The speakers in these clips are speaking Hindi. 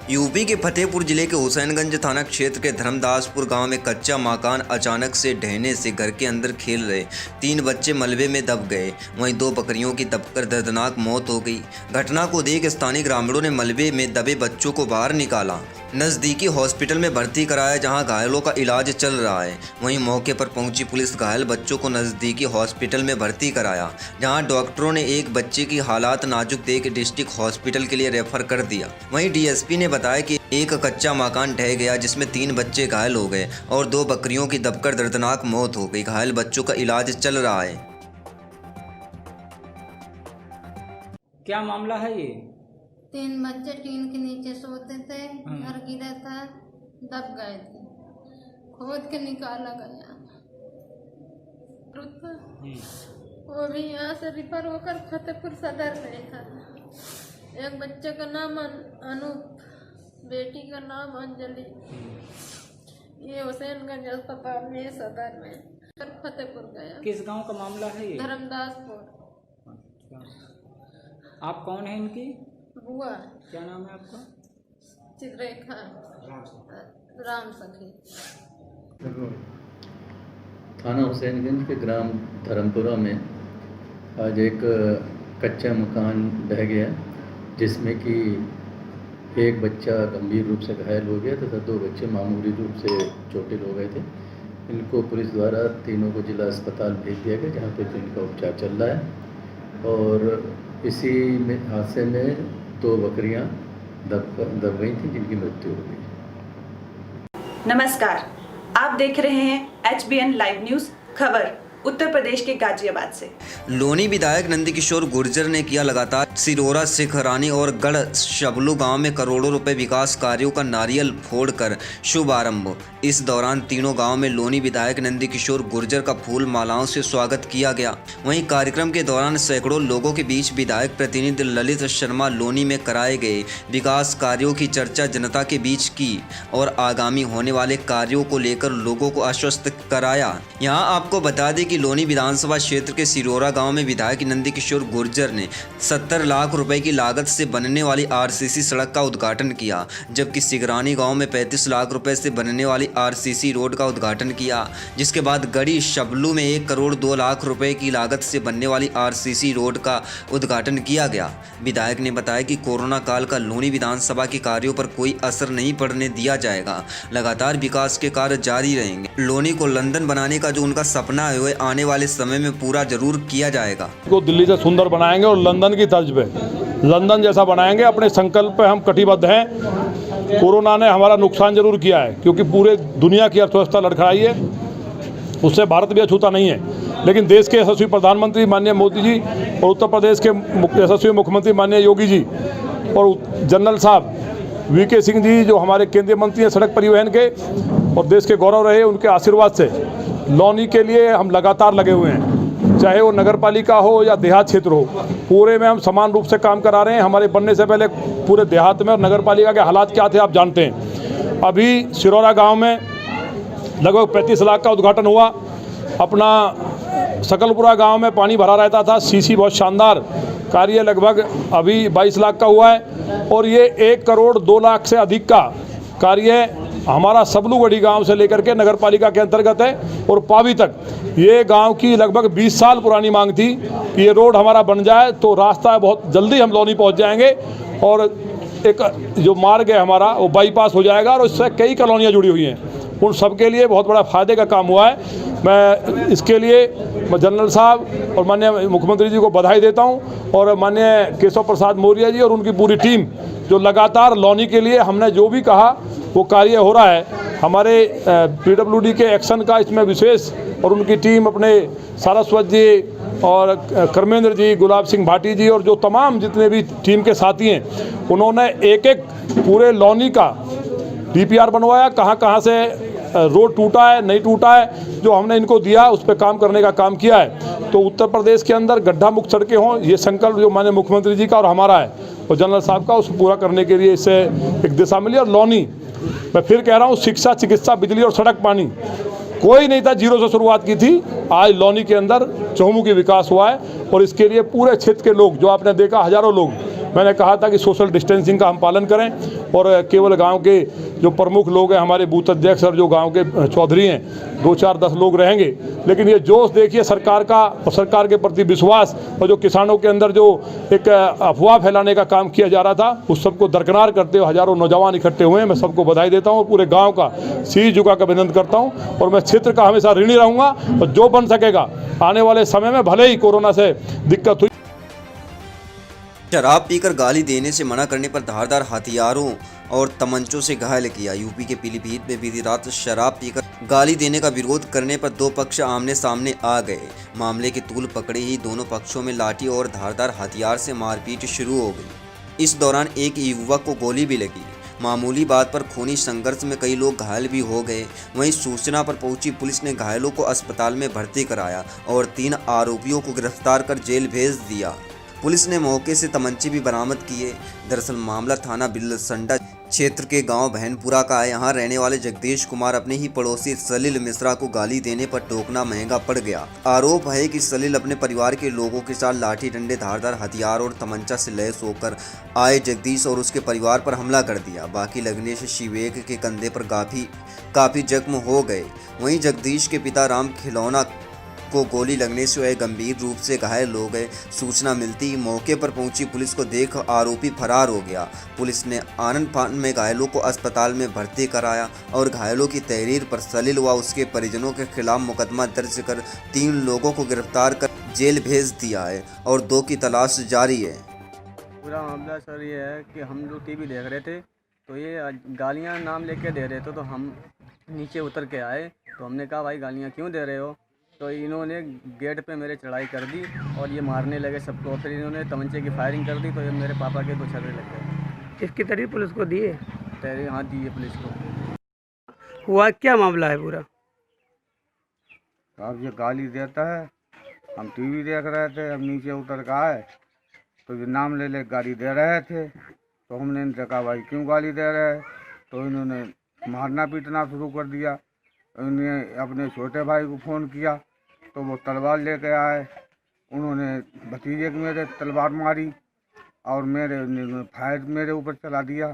यूपी के फतेहपुर जिले के हुसैनगंज थाना क्षेत्र के धर्मदासपुर गांव में कच्चा मकान अचानक से ढहने से घर के अंदर खेल रहे 3 बच्चे मलबे में दब गए। वहीं 2 बकरियों की दबकर दर्दनाक मौत हो गई। घटना को देख स्थानीय ग्रामीणों ने मलबे में दबे बच्चों को बाहर निकाला, नज़दीकी हॉस्पिटल में भर्ती कराया जहां घायलों का इलाज चल रहा है। वहीं मौके पर पहुंची पुलिस घायल बच्चों को नज़दीकी हॉस्पिटल में भर्ती कराया, जहां डॉक्टरों ने एक बच्चे की हालात नाजुक देख डिस्ट्रिक्ट हॉस्पिटल के लिए रेफर कर दिया। वहीं डीएसपी ने बताया कि एक कच्चा मकान ढह गया जिसमें 3 बच्चे घायल हो गए और 2 बकरियों की दबकर दर्दनाक मौत हो गई। घायल बच्चों का इलाज चल रहा है। क्या मामला है ये? 3 बच्चे टीन के नीचे सोते थे, घर गिरा था, दब गए थे, खोद के निकाला गया। वो भी यहाँ से रिफर होकर फतेहपुर सदर गए था। एक बच्चे का नाम अनूप, बेटी का नाम अंजलि। ये हुसैनगंज अस्पताल में सदर में फतेहपुर गया। किस गांव का मामला है ये? धर्मदासपुर। आप कौन है इनकी? बुआ। क्या नाम है आपका? चित्रेखा राम सखी। थाना हुसैनगंज के ग्राम धर्मपुरा में आज एक कच्चा मकान ढह गया, जिसमें कि एक बच्चा गंभीर रूप से घायल हो गया तथा 2 बच्चे मामूली रूप से चोटिल हो गए थे। इनको पुलिस द्वारा तीनों को जिला अस्पताल भेज दिया गया, जहाँ पे इनका उपचार चल रहा है। और इसी में हादसे में 2 बकरियां दब गई थी, जिनकी मृत्यु हो गई। नमस्कार, आप देख रहे हैं HBN लाइव न्यूज़ खबर उत्तर प्रदेश के गाजियाबाद से। लोनी विधायक नंदकिशोर गुर्जर ने किया लगातार सिरोरा, सिखरानी और गढ़ शबलू गांव में करोड़ों रुपए विकास कार्यों का नारियल फोड़कर शुभारंभ। इस दौरान तीनों गांव में लोनी विधायक नंदकिशोर गुर्जर का फूल मालाओं से स्वागत किया गया। वहीं कार्यक्रम के दौरान सैकड़ों लोगों के बीच विधायक प्रतिनिधि ललित शर्मा लोनी में कराए गए विकास कार्यों की चर्चा जनता के बीच की और आगामी होने वाले कार्यों को लेकर लोगों को आश्वस्त कराया। यहाँ आपको बता दें कि लोनी विधानसभा क्षेत्र के सिरोरा गांव में विधायक नंदकिशोर गुर्जर ने 70 लाख रुपए की लागत से बनने वाली RCC सड़क का उद्घाटन किया, जबकि सिगरानी गांव में 35 लाख रुपए से बनने वाली RCC रोड का उद्घाटन किया। जिसके बाद गढ़ी शबलू में 1 करोड़ 2 लाख रुपए की लागत से बनने वाली RCC रोड का उद्घाटन किया गया। विधायक ने बताया कि कोरोना काल का लोनी विधानसभा के कार्यों पर कोई असर नहीं पड़ने दिया जाएगा। लगातार विकास के कार्य जारी रहेंगे। लोनी को लंदन बनाने का जो उनका सपना है वह आने वाले समय में पूरा जरूर किया जाएगा। को दिल्ली से सुंदर बनाएंगे और लंदन की तर्ज पे लंदन जैसा बनाएंगे। अपने संकल्प पे हम कटिबद्ध हैं। कोरोना ने हमारा नुकसान जरूर किया है, क्योंकि पूरे दुनिया की अर्थव्यवस्था लड़खड़ाई है, उससे भारत भी अछूता नहीं है। लेकिन देश के यशस्वी प्रधानमंत्री माननीय मोदी जी और उत्तर प्रदेश के यशस्वी मुख्यमंत्री माननीय योगी जी और जनरल साहब VK सिंह जी, जो हमारे केंद्रीय मंत्री हैं सड़क परिवहन के और देश के गौरव रहे, उनके आशीर्वाद से लोनी के लिए हम लगातार लगे हुए हैं। चाहे वो नगर पालिका हो या देहात क्षेत्र हो, पूरे में हम समान रूप से काम करा रहे हैं। हमारे बनने से पहले पूरे देहात में और नगर पालिका के हालात क्या थे आप जानते हैं। अभी सिरोरा गांव में लगभग 35 लाख का उद्घाटन हुआ। अपना सकलपुरा गांव में पानी भरा रहता था, CC बहुत शानदार कार्य लगभग अभी 22 लाख का हुआ है। और ये 1 करोड़ 2 लाख से अधिक का कार्य हमारा सबलूगढ़ी गांव से लेकर के नगर पालिका के अंतर्गत है और पावी तक। ये गांव की लगभग 20 साल पुरानी मांग थी कि ये रोड हमारा बन जाए, तो रास्ता बहुत जल्दी हम लोनी पहुंच जाएंगे और एक जो मार्ग है हमारा वो बाईपास हो जाएगा और उससे कई कॉलोनियाँ जुड़ी हुई हैं। उन सबके लिए बहुत बड़ा फायदे का काम हुआ है। मैं इसके लिए जनरल साहब और माननीय मुख्यमंत्री जी को बधाई देता हूं और माननीय केशव प्रसाद मौर्य जी और उनकी पूरी टीम, जो लगातार लोनी के लिए हमने जो भी कहा वो कार्य हो रहा है। हमारे PWD के एक्शन का इसमें विशेष और उनकी टीम, अपने सारस्वत जी और कर्मेंद्र जी, गुलाब सिंह भाटी जी और जो तमाम जितने भी टीम के साथी हैं, उन्होंने एक पूरे लोनी का DPR बनवाया, कहाँ से रोड टूटा है नहीं टूटा है, जो हमने इनको दिया उस पर काम करने का काम किया है। तो उत्तर प्रदेश के अंदर गड्ढा मुक्त सड़कें हों, ये संकल्प जो माननीय मुख्यमंत्री जी का और हमारा है और जनरल साहब का, उसको पूरा करने के लिए इससे एक दिशा मिली। और लोनी, मैं फिर कह रहा हूँ, शिक्षा, चिकित्सा, बिजली और सड़क, पानी कोई नहीं था, 0 से शुरुआत की थी। आज लोनी के अंदर चहुमुखी विकास हुआ है और इसके लिए पूरे क्षेत्र के लोग, जो आपने देखा हजारों लोग मैंने कहा था कि सोशल डिस्टेंसिंग का हम पालन करें और केवल गांव के जो प्रमुख लोग हैं, हमारे बूथ अध्यक्ष और जो गांव के चौधरी हैं, 2-4-10 लोग रहेंगे। लेकिन ये जोश देखिए सरकार का और सरकार के प्रति विश्वास, और जो किसानों के अंदर जो एक अफवाह फैलाने का काम किया जा रहा था, उस सबको दरकिनार करते हुए हज़ारों नौजवान इकट्ठे हुए हैं। मैं सबको बधाई देता हूँ और पूरे गाँव का शीश झुकाकर अभिनंदन करता हूँ। और मैं क्षेत्र का हमेशा ऋणी रहूँगा और जो बन सकेगा आने वाले समय में, भले ही कोरोना से दिक्कत हुई। शराब पीकर गाली देने से मना करने पर धारदार हथियारों और तमंचों से घायल किया। यूपी के पीलीभीत में बीती रात शराब पीकर गाली देने का विरोध करने पर दो पक्ष आमने सामने आ गए। मामले की तूल पकड़े ही दोनों पक्षों में लाठी और धारदार हथियार से मारपीट शुरू हो गई। इस दौरान एक युवक को गोली भी लगी। मामूली बात पर खूनी संघर्ष में कई लोग घायल भी हो गए। वहीं सूचना पर पहुंची पुलिस ने घायलों को अस्पताल में भर्ती कराया और 3 आरोपियों को गिरफ्तार कर जेल भेज दिया। पुलिस ने मौके से तमंचे भी बरामद किए। दरअसल मामला थाना बिलसंडा क्षेत्र के गांव बहनपुरा का है। यहाँ रहने वाले जगदीश कुमार अपने ही पड़ोसी सलील मिश्रा को गाली देने पर टोकना महंगा पड़ गया। आरोप है कि सलील अपने परिवार के लोगों के साथ लाठी डंडे, धारदार हथियार और तमंचा से लैस होकर आए जगदीश और उसके परिवार पर हमला कर दिया। बाकी लगने से शिवेक के कंधे पर काफी जख्म हो गए। वहीं जगदीश के पिता राम खिलौना को गोली लगने से वह गंभीर रूप से घायल हो गए। सूचना मिलती ही मौके पर पहुंची पुलिस को देख आरोपी फरार हो गया। पुलिस ने आनन फान में घायलों को अस्पताल में भर्ती कराया और घायलों की तहरीर पर सलील व उसके परिजनों के खिलाफ मुकदमा दर्ज कर 3 लोगों को गिरफ्तार कर जेल भेज दिया है और 2 की तलाश जारी है। पूरा मामला सर ये है कि हम लोग टीवी देख रहे थे तो ये गालियाँ नाम लेके दे रहे थे, तो हम नीचे उतर के आए तो हमने कहा भाई गालियाँ क्यों दे रहे हो, तो इन्होंने गेट पे मेरे चढ़ाई कर दी और ये मारने लगे सबको। फिर इन्होंने तमंचे की फायरिंग कर दी तो ये मेरे पापा के 2 छर्रे लग गए। इसकी तहरीर पुलिस को दी है? तहरीर हाँ दी है पुलिस को। हुआ क्या मामला है पूरा? अब ये गाली देता है, हम टीवी देख रहे थे, हम नीचे उतर के आए तो ये नाम ले ले गाली दे रहे थे, तो हमने इनसे कहा भाई क्यों गाली दे रहे हैं, तो इन्होंने मारना पीटना शुरू कर दिया। इन्होंने अपने छोटे भाई को फ़ोन किया तो वो तलवार लेके आए। उन्होंने भतीजे को मेरे तलवार मारी और मेरे फायर मेरे ऊपर चला दिया।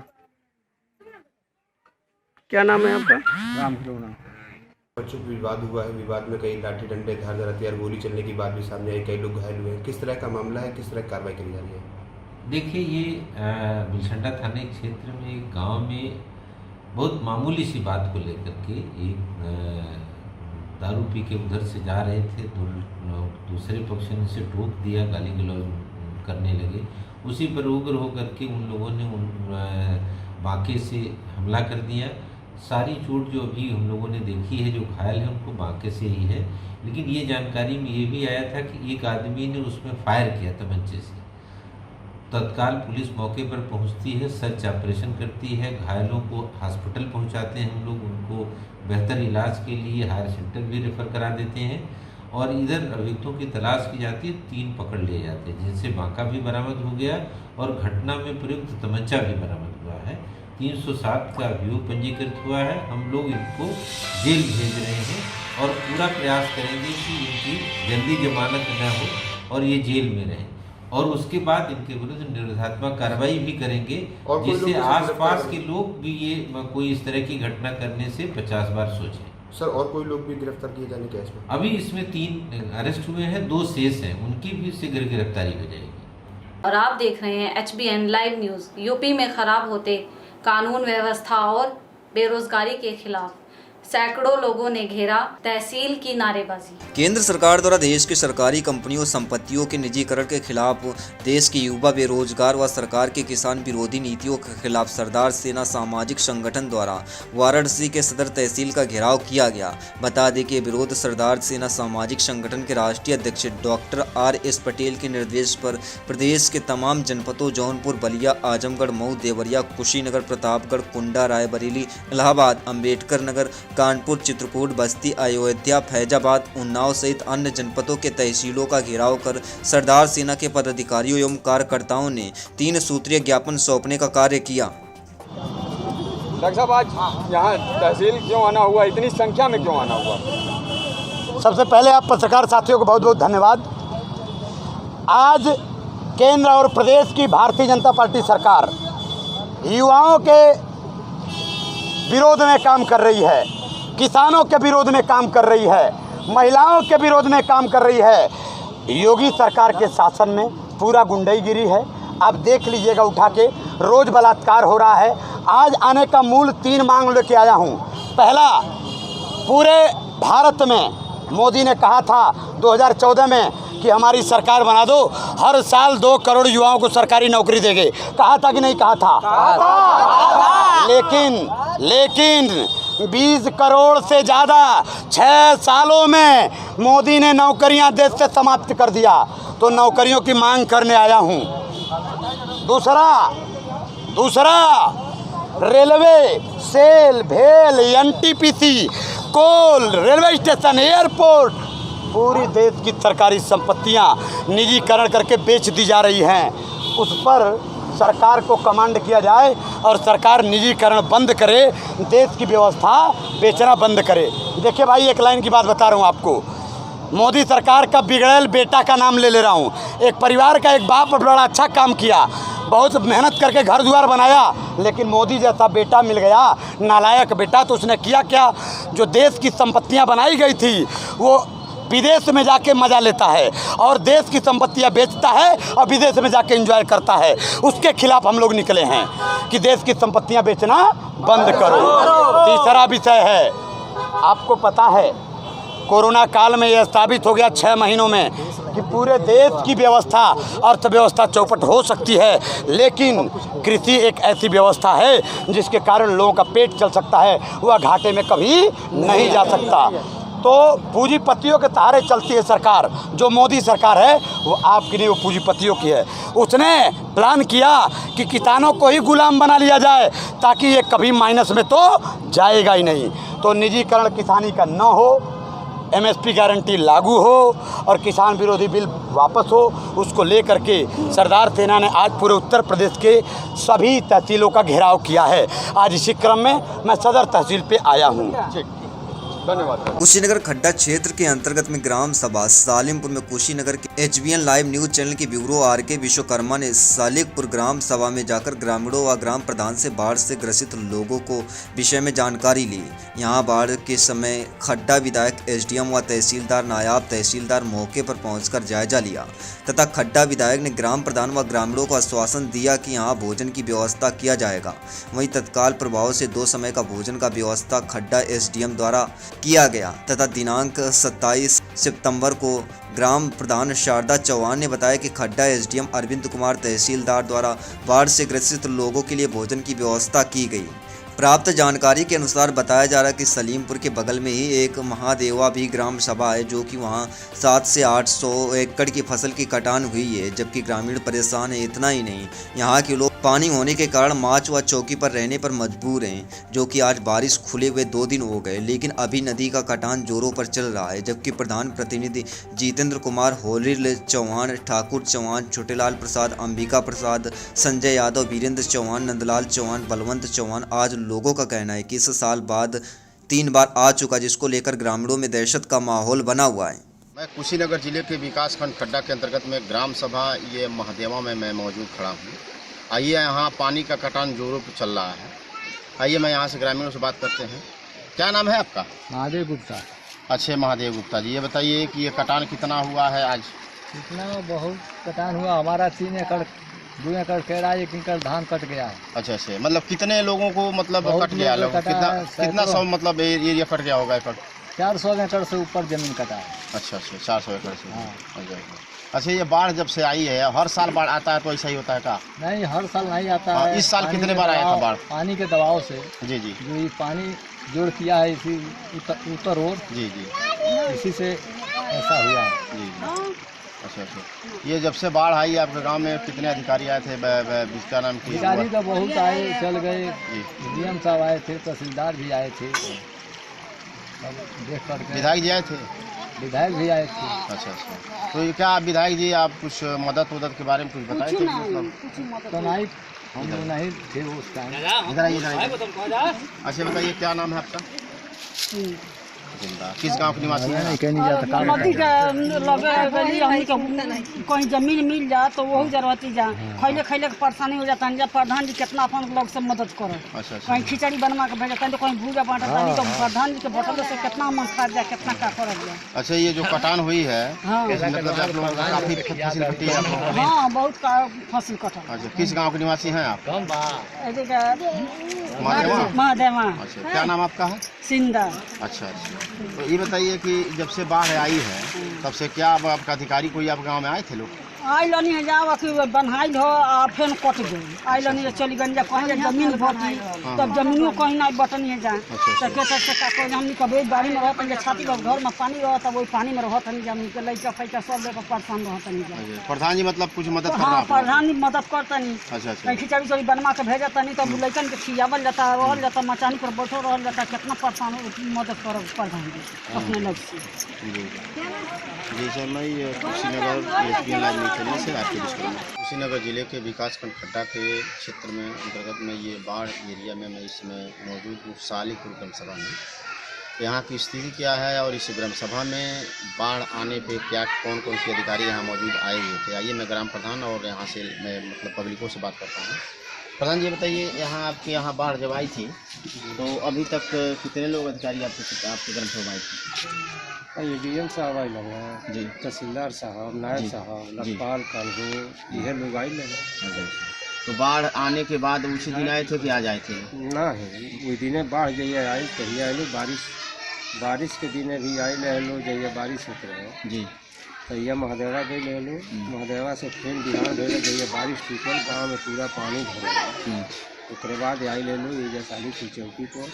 क्या नाम है आपका? राम खिलौना। बच्चों का विवाद हुआ है, विवाद में कई लाठी डंडे, धारदार हथियार, गोली चलने की बात भी सामने आई, कई लोग घायल हुए हैं। किस तरह का मामला है, किस तरह की कार्रवाई की जा रही है? देखिए, ये बिलसंडा थाने क्षेत्र में एक गांव में बहुत मामूली सी बात को लेकर के एक दारू पी के उधर से जा रहे थे, दूसरे पक्ष ने से टोक दिया, गाली गलौज करने लगे। उसी पर उग्र होकर के उन लोगों ने उन बांके से हमला कर दिया। सारी चोट जो अभी हम लोगों ने देखी है, जो घायल है उनको बांके से ही है, लेकिन ये जानकारी में ये भी आया था कि एक आदमी ने उसमें फायर किया तमंचे से। तत्काल पुलिस मौके पर पहुंचती है, सर्च ऑपरेशन करती है, घायलों को हॉस्पिटल पहुंचाते हैं हम लोग, उनको बेहतर इलाज के लिए हायर सेंटर भी रेफर करा देते हैं और इधर अभियुक्तों की तलाश की जाती है। 3 पकड़ लिए जाते हैं, जिनसे बांका भी बरामद हो गया और घटना में प्रयुक्त तमंचा भी बरामद हुआ है। 307 का अभियोग पंजीकृत हुआ है। हम लोग इनको जेल भेज रहे हैं और पूरा प्रयास करेंगे कि इनकी जल्दी जमानत न हो और ये जेल में रहें, और उसके बाद इनके विरुद्ध निरोधात्मक कार्रवाई भी करेंगे, जिससे आसपास के लोग भी ये कोई इस तरह की घटना करने से 50 बार सोचें। सर, और कोई लोग भी गिरफ्तार किए जाने के इसमें? अभी इसमें 3 अरेस्ट हुए हैं, 2 शेष हैं, उनकी भी शीघ्र गिरफ्तारी हो जाएगी। और आप देख रहे हैं HBN लाइव न्यूज़। यूपी में खराब होते कानून व्यवस्था और बेरोजगारी के खिलाफ सैकड़ों लोगों ने घेरा तहसील की नारेबाजी। केंद्र सरकार द्वारा देश की सरकारी कंपनियों संपत्तियों के निजीकरण के खिलाफ, देश के युवा बेरोजगार व सरकार के किसान विरोधी नीतियों के खिलाफ सरदार सेना सामाजिक संगठन द्वारा वाराणसी के सदर तहसील का घेराव किया गया। बता दें कि विरोध सरदार सेना सामाजिक संगठन के राष्ट्रीय अध्यक्ष डॉक्टर RS पटेल के निर्देश पर प्रदेश के तमाम जनपदों जौनपुर, बलिया, आजमगढ़, मऊ, देवरिया, कुशीनगर, प्रतापगढ़, कुंडा, रायबरेली, इलाहाबाद, अम्बेडकर नगर, कानपुर, चित्रकूट, बस्ती, अयोध्या, फैजाबाद, उन्नाव सहित अन्य जनपदों के तहसीलों का घेराव कर सरदार सेना के पदाधिकारियों एवं कार्यकर्ताओं ने 3 सूत्रीय ज्ञापन सौंपने का कार्य किया। डॉक्टर साहब, आज यहाँ तहसील क्यों आना हुआ, इतनी संख्या में क्यों आना हुआ? सबसे पहले आप पत्रकार साथियों को बहुत बहुत धन्यवाद। आज केंद्र और प्रदेश की भारतीय जनता पार्टी सरकार युवाओं के विरोध में काम कर रही है, किसानों के विरोध में काम कर रही है, महिलाओं के विरोध में काम कर रही है। योगी सरकार के शासन में पूरा गुंडाईगिरी है। अब देख लीजिएगा, उठा के रोज़ बलात्कार हो रहा है। आज आने का मूल 3 मांग लेके आया हूँ। पहला, पूरे भारत में मोदी ने कहा था 2014 में कि हमारी सरकार बना दो, हर साल 2 करोड़ युवाओं को सरकारी नौकरी देंगे। कहा था कि नहीं कहा था? लेकिन 20 करोड़ से ज़्यादा 6 सालों में मोदी ने नौकरियां देश से समाप्त कर दिया। तो नौकरियों की मांग करने आया हूं। दूसरा रेलवे, सेल, भेल, एनटीपीसी, कोल, रेलवे स्टेशन, एयरपोर्ट, पूरी देश की सरकारी संपत्तियां निजीकरण करके बेच दी जा रही हैं। उस पर सरकार को कमांड किया जाए और सरकार निजीकरण बंद करे, देश की व्यवस्था बेचना बंद करे। देखिए भाई, एक लाइन की बात बता रहा हूँ आपको। मोदी सरकार का बिगड़ैल बेटा का नाम ले रहा हूँ। एक परिवार का एक बाप बड़ा अच्छा काम किया, बहुत मेहनत करके घर द्वार बनाया, लेकिन मोदी जैसा बेटा मिल गया, नालायक बेटा। तो उसने किया क्या? जो देश की संपत्तियाँ बनाई गई थी वो विदेश में जाके मज़ा लेता है और देश की संपत्तियां बेचता है और विदेश में जाके एंजॉय करता है। उसके खिलाफ हम लोग निकले हैं कि देश की संपत्तियां बेचना बंद करो। तीसरा विषय है, आपको पता है कोरोना काल में यह साबित हो गया 6 महीनों में कि पूरे देश की व्यवस्था, अर्थव्यवस्था चौपट हो सकती है, लेकिन कृषि एक ऐसी व्यवस्था है जिसके कारण लोगों का पेट चल सकता है, वह घाटे में कभी नहीं जा सकता। तो पूंजीपतियों के सहारे चलती है सरकार। जो मोदी सरकार है वो आपकी नहीं, वो पूंजीपतियों की है। उसने प्लान किया कि किसानों को ही गुलाम बना लिया जाए ताकि ये कभी माइनस में तो जाएगा ही नहीं। तो निजीकरण किसानी का न हो, एमएसपी गारंटी लागू हो और किसान विरोधी बिल वापस हो, उसको लेकर के सरदार सेना ने आज पूरे उत्तर प्रदेश के सभी तहसीलों का घेराव किया है। आज इसी क्रम में मैं सदर तहसील पे आया हूँ। धन्यवाद। कुशीनगर खड्डा क्षेत्र के अंतर्गत में ग्राम सभा सालिमपुर में कुशीनगर के एचबीएन लाइव न्यूज चैनल के ब्यूरो आरके विश्वकर्मा ने सालिकपुर ग्राम सभा में जाकर ग्रामीणों व ग्राम प्रधान से बाढ़ से ग्रसित लोगों को विषय में जानकारी ली। यहां बाढ़ के समय खड्डा विधायक एसडीएम व तहसीलदार, नायब तहसीलदार मौके पर पहुंचकर जायजा लिया तथा खड्डा विधायक ने ग्राम प्रधान व ग्रामीणों को आश्वासन दिया कि यहाँ भोजन की व्यवस्था किया जाएगा। वहीं तत्काल प्रभाव से 2 समय का भोजन का व्यवस्था खड्डा एसडीएम द्वारा किया गया तथा दिनांक 27 सितंबर को ग्राम प्रधान शारदा चौहान ने बताया कि खड्डा एसडीएम अरविंद कुमार तहसीलदार द्वारा बाढ़ से ग्रसित लोगों के लिए भोजन की व्यवस्था की गई। प्राप्त जानकारी के अनुसार बताया जा रहा है कि सलीमपुर के बगल में ही एक महादेवा भी ग्राम सभा है, जो कि वहां 700 से 800 एकड़ की फसल की कटान हुई है, जबकि ग्रामीण परेशान है। इतना ही नहीं, यहां के लोग पानी होने के कारण माच व चौकी पर रहने पर मजबूर हैं, जो कि आज बारिश खुले हुए 2 दिन हो गए, लेकिन अभी नदी का कटान जोरों पर चल रहा है। जबकि प्रधान प्रतिनिधि जितेंद्र कुमार, होली चौहान, ठाकुर चौहान, छोटेलाल प्रसाद, अंबिका प्रसाद, संजय यादव, वीरेंद्र चौहान, नंदलाल चौहान, बलवंत चौहान, आज लोगों का कहना है कि इस साल बाद 3 बार आ चुका, जिसको लेकर ग्रामीणों में दहशत का माहौल बना हुआ है। मैं कुशीनगर जिले के विकासखंड खड्डा के अंतर्गत में ग्राम सभा ये महादेवा में मैं मौजूद खड़ा हूँ। आइए, यहाँ पानी का कटान जोरों पर चल रहा है। आइए, मैं यहाँ से ग्रामीणों से बात करते हैं। क्या नाम है आपका? महादेव गुप्ता। अच्छे महादेव गुप्ता जी, ये बताइए कि ये कटान कितना हुआ है आज? कितना बहुत कटान हुआ हमारा 3 एकड़ 2 एकड़ केरा 1 एकड़ धान कट गया है। अच्छा, मतलब कितने लोगों को मतलब कट गया? कितना सौ मतलब एरिया कट गया होगा? 400 एकड़ से ऊपर जमीन कटा है। अच्छा, 400 एकड़ से। हाँ। अच्छा, ये बाढ़ जब से आई है, हर साल बाढ़ आता है तो ऐसा ही होता है का? नहीं, हर साल नहीं आता है। इस साल कितने बार आया था बाढ़? पानी के दबाव से। जी, जो ये पानी जोड़ किया है इसी उत्तर ओर। जी, इसी से ऐसा हुआ है। जी। अच्छा, ये जब से बाढ़ आई आपके गांव में कितने अधिकारी आए थे? क्या नाम की? अधिकारी तो बहुत आए, चल गए। डीएम साहब आए थे, तहसीलदार भी आए थे, देख कर। विधायक जी आए थे? विधायक भी आए थे। अच्छा, तो ये क्या विधायक जी आप कुछ मदद के बारे में कुछ बताए थे? तो नहीं, हम लोग नहीं थे उस टाइम। इधर आइए। अच्छा, बताइए क्या नाम है आपका? जिंदा। किस गांव के निवासी हैं आप? नदी के लगे गली हमनी के कहीं जमीन मिल जा तो वही जरूरती जा खैले खैले के परेशानी हो जाता है। जब प्रधान जी कितना अपन लोग से मदद करो, कहीं खिचड़ी बनवा के भेजता तो कहीं भूजा बांटता नहीं, तो प्रधान जी के बटल से कितना मन खा जाए, कितना का करल जाए। अच्छा, ये जो कटान हुई है मतलब आप लोगों का काफी फसल कटी है? हाँ, बहुत का फसल कटा। अच्छा, किस गांव के निवासी हैं आप? महादेवा। अच्छा, क्या नाम आपका है? सिंदा। अच्छा, तो ये बताइए कि जब से बाढ़ आई है तब से क्या अब आपका अधिकारी कोई आप गांव में आए थे लोग? आई लनी है जाओ कि बनहाइल हो आ फिर कट गई। आई लनी चली गई कहीं जमीन भरती तब जमीनों कहीं ना बटनी है जाए तो कहते से का कोई हमनी कभी बाड़ी में रहत नहीं, छाती लोग घर में पानी रहता वही पानी में रहत नहीं, जमीन के लइका फैका सब लेकर परेशान रहत नहीं जाए। प्रधान जी मतलब कुछ मदद कर रहा हाँ, है? प्रधान जी मदद करता नहीं। अच्छा, कहीं खिचड़ी चड़ी बनवा के भेजता नहीं तो लइकन के खियावल जाता, रहल जाता, मचानी पर बैठो रहल जाता, कितना परेशान मदद कर प्रधान जी अपने लग से। जी सर, मैं कुशीनगर से आपके कुशीनगर जिले के विकासखंड खड्डा के क्षेत्र में अंतर्गत में ये बाढ़ एरिया में मैं इस समय मौजूद हूँ, सालीपुर ग्राम सभा में। यहाँ की स्थिति क्या है और इस ग्राम सभा में बाढ़ आने पे क्या कौन कौन से अधिकारी यहाँ मौजूद आए हुए थे, आइए मैं ग्राम प्रधान और यहाँ से मैं मतलब पब्लिकों से बात करता हूँ। प्रधान जी बताइए, यहाँ आपके यहाँ बाढ़ जब आई थी तो अभी तक कितने लोग अधिकारी आपके ग्राम सभा आए थे? डीएम साहब आए लगे जी, तहसीलदार साहब, नायब साहब, लखपाल कालगो, यह लोग आए लगे। तो बाढ़ आने के बाद उसी दिन आए थे कि आज आए थे? ना है वही दिन बाढ़ जइए आई कही आए लो, बारिश के दिन भी आए ले लो, जइए बारिश होते रहे जी, तैया महादेवा गई ले लो, महादेवा से फिर बिहार गए जइए बारिश टूटल, गाँव में पूरा पानी भर गया। उसके बाद आई ले लो ये जैसाली की चौकी को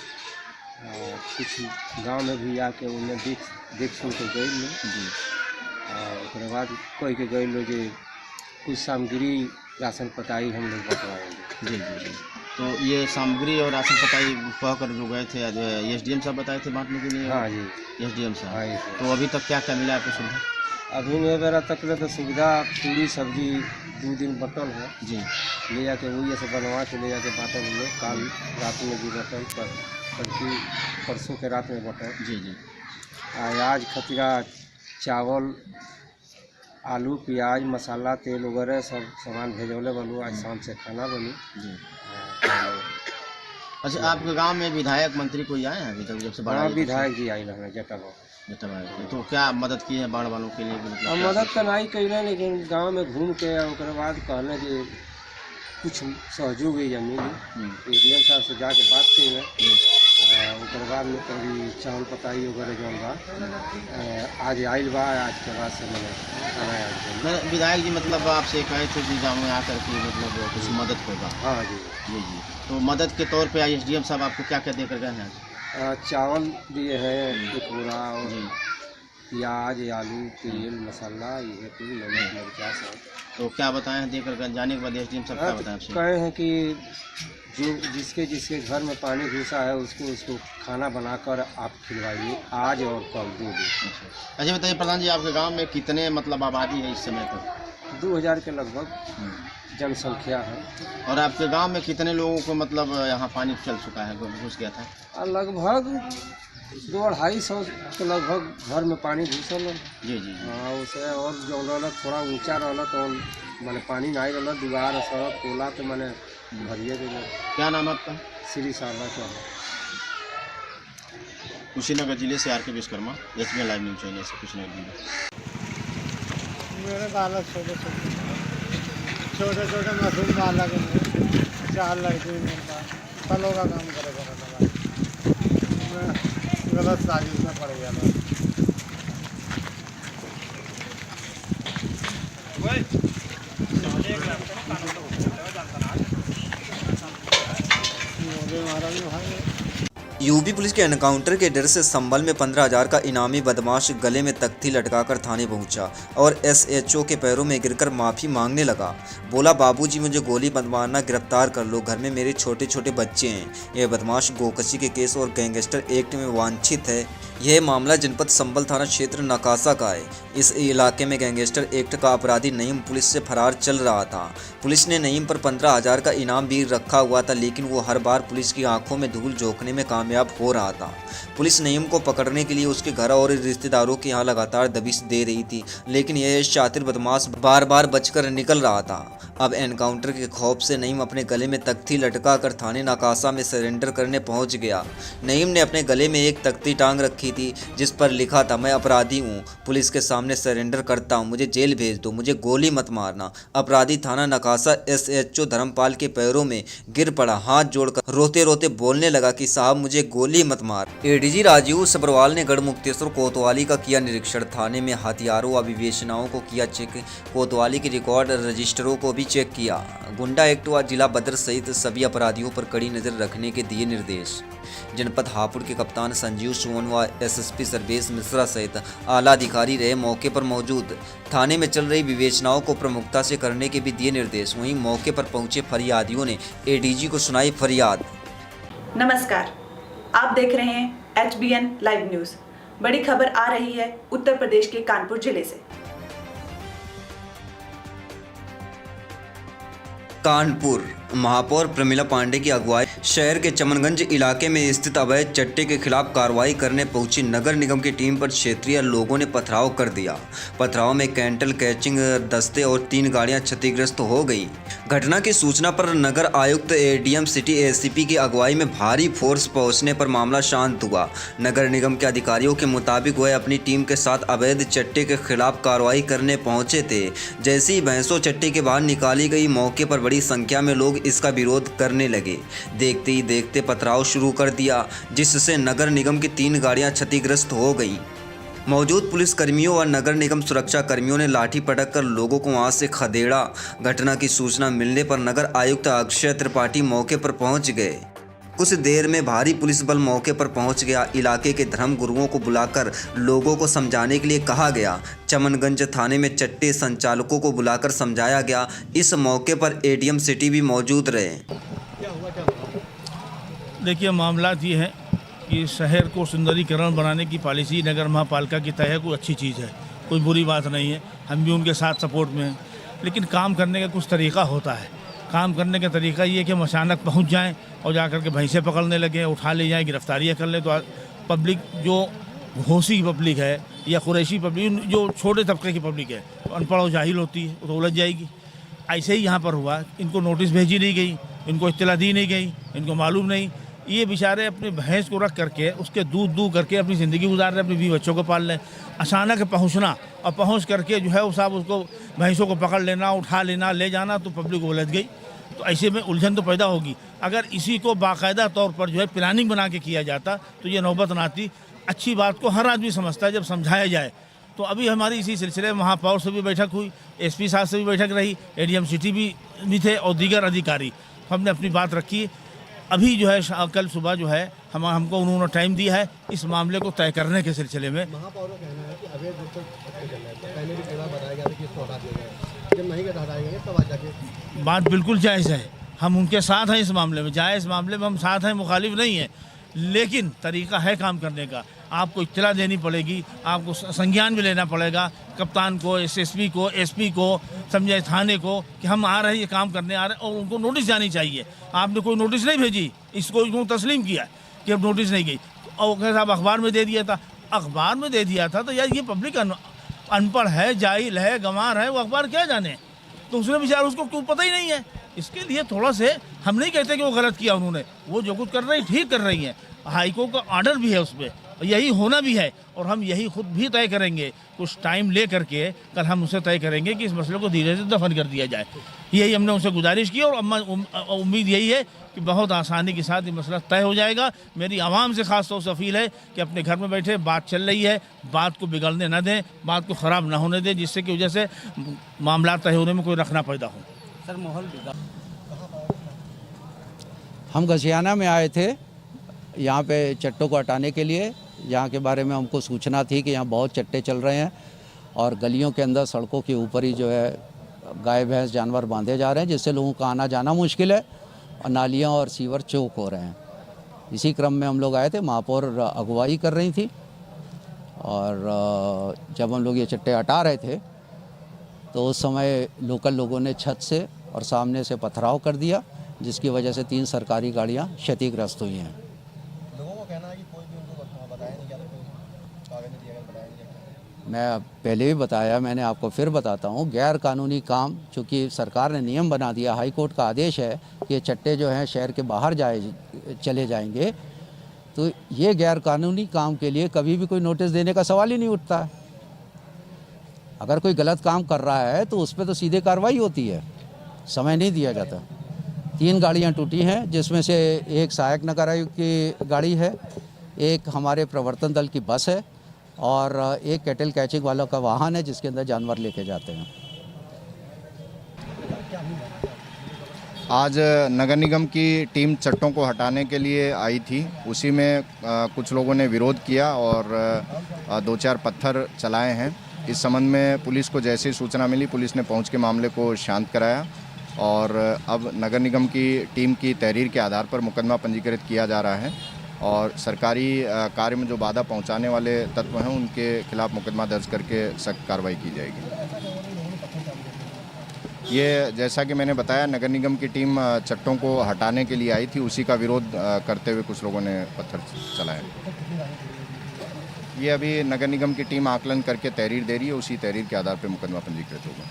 कुछ गांव में भी आके उन्हें देख सुन के गई लो जी, उसके बाद कोई के गई लो जी कुछ सामग्री राशन पताई हम लोग बटवाएंगे। जी जी जी, तो ये सामग्री और राशन पताई कह कर जो गए थे एसडीएम साहब बताए थे बांटने के लिए? हाँ जी, एसडीएम साहब। हाँ, तो अभी तक क्या क्या मिला आपको सुविधा? अभी मेरा तक तो सुविधा पूरी सब्जी 2 दिन बटल है जी, ले जाके वही ऐसे बनवा के ले जाके बाटल हम लोग, काल रात में भी बटल परसों के रात में बटल जी जी। आज खतीरा चावल आलू प्याज मसाला तेल वगैरह सब सामान भेजौले बनू, आज शाम से खाना बनू जी। अच्छा, आपके गांव में विधायक मंत्री कोई आए हैं अभी तक जब से बाढ़? विधायक जी आए हैं जटाभाव। तो क्या मदद की है बाढ़ वालों के लिए? मतलब मदद तो नहीं कैले, लेकिन गांव में घूम के उसके बाद कहने कि कुछ सहयोग ही मिली, एडीएम साहब से जाके बात की उसके बाद में कभी चावल पताई वगैरह जो बा आज आयल बा, आज के बाद से मैंने विधायक जी मतलब आपसे कहे थे कि गाँव में आकर के मतलब कुछ मदद होगा? हाँ जी जी जी। तो मदद के तौर पे एसडीएम साहब आपको क्या क्या देकर गए हैं? चावल दिए हैं 1 बोरा और प्याज आलू तेल मसाला ये पूरी मिर्चा सब। तो क्या बताए हैं देकर जाने के बाद एसडीएम साहब क्या बताएं आपसे? कहे हैं कि जो जिसके घर में पानी घुसा है उसको खाना बनाकर आप खिलवाइए आज और कल 2 दिन। अच्छा बताइए प्रधान जी, आपके गांव में कितने मतलब आबादी है इस समय तक? 2000 के लगभग जनसंख्या है। और आपके गांव में कितने लोगों को मतलब यहाँ पानी चल चुका है, घुस गया था? लगभग 200-250 के लगभग घर में पानी घुसल जी जी। हाँ, उसे और जो रहना थोड़ा ऊंचा रहना तो मैंने पानी नहीं रहना, दीवार सड़क पोला तो मैंने भरिए देना। क्या नाम आपका? श्री शारदा चौहान, कुशीनगर जिले से आर के Vishwakarma, HBN live news channel से कुशीनगर जिले। मेरे बालक छोटे मासूम बालक हैं, 4 लड़के मेरे पास, फलों का काम करे था, मैं गलत साजिश में पड़ गया था। यूपी पुलिस के एनकाउंटर के डर से संभल में 15,000 का इनामी बदमाश गले में तख्ती लटकाकर थाने पहुंचा और एसएचओ के पैरों में गिरकर माफ़ी मांगने लगा। बोला, बाबूजी मुझे गोली मत मारना, गिरफ्तार कर लो, घर में मेरे छोटे छोटे बच्चे हैं। यह बदमाश गोकशी के केस और गैंगस्टर एक्ट में वांछित है। यह मामला जनपद संभल थाना क्षेत्र नकासा का है। इस इलाके में गैंगस्टर एक्ट का अपराधी नईम पुलिस से फरार चल रहा था। पुलिस ने नईम पर 15,000 का इनाम भी रखा हुआ था, लेकिन वो हर बार पुलिस की आंखों में धूल झोंकने में कामयाब कामयाब हो रहा था। पुलिस नईम को पकड़ने के लिए उसके घर और रिश्तेदारों के यहाँ लगातार दबिश दे रही थी, लेकिन यह शातिर बदमाश बार बार बचकर निकल रहा था। अब एनकाउंटर के खौफ से नईम अपने गले में तख्ती लटका कर थाने नाकासा में सरेंडर करने पहुंच गया। नईम ने अपने गले में एक तख्ती टांग रखी थी जिस पर लिखा था, मैं अपराधी हूँ, पुलिस के सामने सरेंडर करता हूँ, मुझे जेल भेज दो, मुझे गोली मत मारना। अपराधी थाना नाकासा SHO धर्मपाल के पैरों में गिर पड़ा, हाथ जोड़कर रोते रोते बोलने लगा कि साहब मुझे गोली मत मार। ADG राजीव सब्रवाल ने गढ़मुक्तेश्वर कोतवाली का किया निरीक्षण। थाने में हथियारों व विवेचनाओं को किया चेक, कोतवाली के रिकॉर्ड रजिस्टरों को भी चेक किया। गुंडा एक्ट व जिला बद्र सहित सभी अपराधियों पर कड़ी नजर रखने के दिए निर्देश। जनपद हापुड़ के कप्तान संजीव सोन व SSP सर्वेश मिश्रा सहित आला अधिकारी रहे मौके पर मौजूद। थाने में चल रही विवेचनाओं को प्रमुखता से करने के भी दिए निर्देश। वहीं मौके पर पहुंचे फरियादियों ने ADG को सुनाई फरियाद। नमस्कार, आप देख रहे हैं HBN लाइव न्यूज़। बड़ी खबर आ रही है उत्तर प्रदेश के कानपुर जिले से। कानपुर महापौर प्रमिला पांडे की अगुवाई शहर के चमनगंज इलाके में स्थित अवैध चट्टे के खिलाफ कार्रवाई करने पहुंची नगर निगम की टीम पर क्षेत्रीय लोगों ने पथराव कर दिया। पथराव में कैंटल कैचिंग दस्ते और 3 गाड़ियां क्षतिग्रस्त हो गई। घटना की सूचना पर नगर आयुक्त ADM सिटी ACP की अगुवाई में भारी फोर्स पहुंचने पर मामला शांत हुआ। नगर निगम के अधिकारियों के मुताबिक वह अपनी टीम के साथ अवैध चट्टे के खिलाफ कार्रवाई करने पहुंचे थे। जैसे ही भैंसों चट्टे के बाहर निकाली गई, मौके पर बड़ी संख्या में लोग इसका विरोध करने लगे। देखते ही देखते पथराव शुरू कर दिया, जिससे नगर निगम की 3 गाड़ियां क्षतिग्रस्त हो गईं। मौजूद पुलिस कर्मियों व नगर निगम सुरक्षा कर्मियों ने लाठी पटक कर लोगों को वहां से खदेड़ा। घटना की सूचना मिलने पर नगर आयुक्त अक्षय त्रिपाठी मौके पर पहुंच गए। कुछ देर में भारी पुलिस बल मौके पर पहुंच गया। इलाके के धर्म गुरुओं को बुलाकर लोगों को समझाने के लिए कहा गया। चमनगंज थाने में चट्टे संचालकों को बुलाकर समझाया गया। इस मौके पर ADM सिटी भी मौजूद रहे। देखिए, मामला ये है कि शहर को सुंदरीकरण बनाने की पॉलिसी नगर महापालिका की तय है, कोई अच्छी चीज़ है, कोई बुरी बात नहीं है। हम भी उनके साथ सपोर्ट में हैं, लेकिन काम करने का कुछ तरीका होता है। काम करने का तरीका ये है कि हम अचानक पहुँच जाएँ और जाकर के भैंसे पकड़ने लगे, उठा ले जाएँ, गिरफ्तारियाँ कर लें। तो पब्लिक जो होशी पब्लिक है या कुरैशी पब्लिक, जो छोटे तबके की पब्लिक है, तो अनपढ़ और जाहिल होती है, तो उलझ जाएगी। ऐसे ही यहाँ पर हुआ, इनको नोटिस भेजी नहीं गई, इनको इत्तला दी नहीं गई, इनको मालूम नहीं। ये बेचारे अपने भैंस को रख करके उसके दूध दूध करके अपनी ज़िंदगी गुजार रहे, अपने 20 बच्चों को पाल रहे। अचानक पहुँचना और पहुँच करके जो है वो साहब उसको भैंसों को पकड़ लेना, उठा लेना, ले जाना, तो पब्लिक उलझ गई। तो ऐसे में उलझन तो पैदा होगी। अगर इसी को बाकायदा तौर पर जो है प्लानिंग बना के किया जाता तो ये नौबत ना आती। अच्छी बात को हर आदमी समझता है जब समझाया जाए। तो अभी हमारी इसी सिलसिले में महापौर से भी बैठक हुई, SP साहब से भी बैठक रही, ADM सिटी भी थे और दीगर अधिकारी। हमने अपनी बात रखी। अभी जो है कल सुबह जो है हमको उन्होंने टाइम दिया है इस मामले को तय करने के सिलसिले में। महापौर का कहना है कि अवैध रूप से पहले भी कई बार बताया गया था कि इसको हटा दिया जाए, जब नहीं हटाएंगे तब आ जाके। बात बिल्कुल जायज़ है, हम उनके साथ हैं इस मामले में, जायज़ मामले में हम साथ हैं, मुखालिफ नहीं है। लेकिन तरीका है काम करने का। आपको इत्तला देनी पड़ेगी, आपको संज्ञान भी लेना पड़ेगा, कप्तान को, SSP को, SP को, समझे थाने को कि हम आ रहे हैं, ये काम करने आ रहे हैं, और उनको नोटिस जानी चाहिए। आपने कोई नोटिस नहीं भेजी, इसको तस्लीम किया कि अब नोटिस नहीं गई, और साहब अखबार में दे दिया था। अखबार में दे दिया था तो यार ये पब्लिक अनपढ़ है, जाहिल है, गंवार है, वो अखबार क्या जाने। तो उसने बेचारा उसको क्यों पता ही नहीं है। इसके लिए थोड़ा से हम नहीं कहते कि वो गलत किया उन्होंने, वो जो कुछ कर रही ठीक कर रही हैं। हाईकोर्ट का ऑर्डर भी है उस पर, यही होना भी है, और हम यही खुद भी तय करेंगे। कुछ टाइम ले करके कल हम उसे तय करेंगे कि इस मसले को धीरे से दफन कर दिया जाए। यही हमने उनसे गुजारिश की और उम्मीद यही है कि बहुत आसानी के साथ ये मसला तय हो जाएगा। मेरी आवाम से खास तौर से अपील है कि अपने घर में बैठे, बात चल रही है, बात को बिगड़ने न दें, बात को ख़राब ना होने दें, जिससे कि वजह से मामला तय होने में कोई रखना पैदा हो। सर माहौल हम घसियाना में आए थे यहाँ पे चट्टों को हटाने के लिए। यहाँ के बारे में हमको सूचना थी कि यहाँ बहुत चट्टे चल रहे हैं और गलियों के अंदर, सड़कों के ऊपर ही जो है गाय भैंस जानवर बांधे जा रहे हैं, जिससे लोगों का आना जाना मुश्किल है और नालियाँ और सीवर चौक हो रहे हैं। इसी क्रम में हम लोग आए थे, महापौर अगुवाई कर रही थी, और जब हम लोग ये चट्टे हटा रहे थे तो उस समय लोकल लोगों ने छत से और सामने से पथराव कर दिया, जिसकी वजह से 3 सरकारी गाड़ियाँ क्षतिग्रस्त हुई हैं। लोगों का मैं पहले भी बताया, मैंने आपको फिर बताता हूँ, गैर कानूनी काम, चूँकि सरकार ने नियम बना दिया, हाई कोर्ट का आदेश है कि ये चट्टे जो हैं शहर के बाहर चले जाएंगे, तो ये गैर कानूनी काम के लिए कभी भी कोई नोटिस देने का सवाल ही नहीं उठता है। अगर कोई गलत काम कर रहा है तो उस पर तो सीधे कार्रवाई होती है, समय नहीं दिया जाता। 3 गाड़ियाँ टूटी हैं, जिसमें से एक सहायक नगर आयुक्त की गाड़ी है, एक हमारे प्रवर्तन दल की बस है और एक कैटल कैचिंग वालों का वाहन है जिसके अंदर जानवर लेके जाते हैं। आज नगर निगम की टीम चट्टों को हटाने के लिए आई थी, उसी में कुछ लोगों ने विरोध किया और 2-4 पत्थर चलाए हैं। इस संबंध में पुलिस को जैसे ही सूचना मिली, पुलिस ने पहुंच के मामले को शांत कराया और अब नगर निगम की टीम की तहरीर के आधार पर मुकदमा पंजीकृत किया जा रहा है और सरकारी कार्य में जो बाधा पहुंचाने वाले तत्व हैं उनके खिलाफ मुकदमा दर्ज करके सख्त कार्रवाई की जाएगी। ये जैसा कि मैंने बताया, नगर निगम की टीम चट्टों को हटाने के लिए आई थी, उसी का विरोध करते हुए कुछ लोगों ने पत्थर चलाए। ये अभी नगर निगम की टीम आकलन करके तहरीर दे रही है, उसी तहरीर के आधार पर मुकदमा पंजीकृत होगा।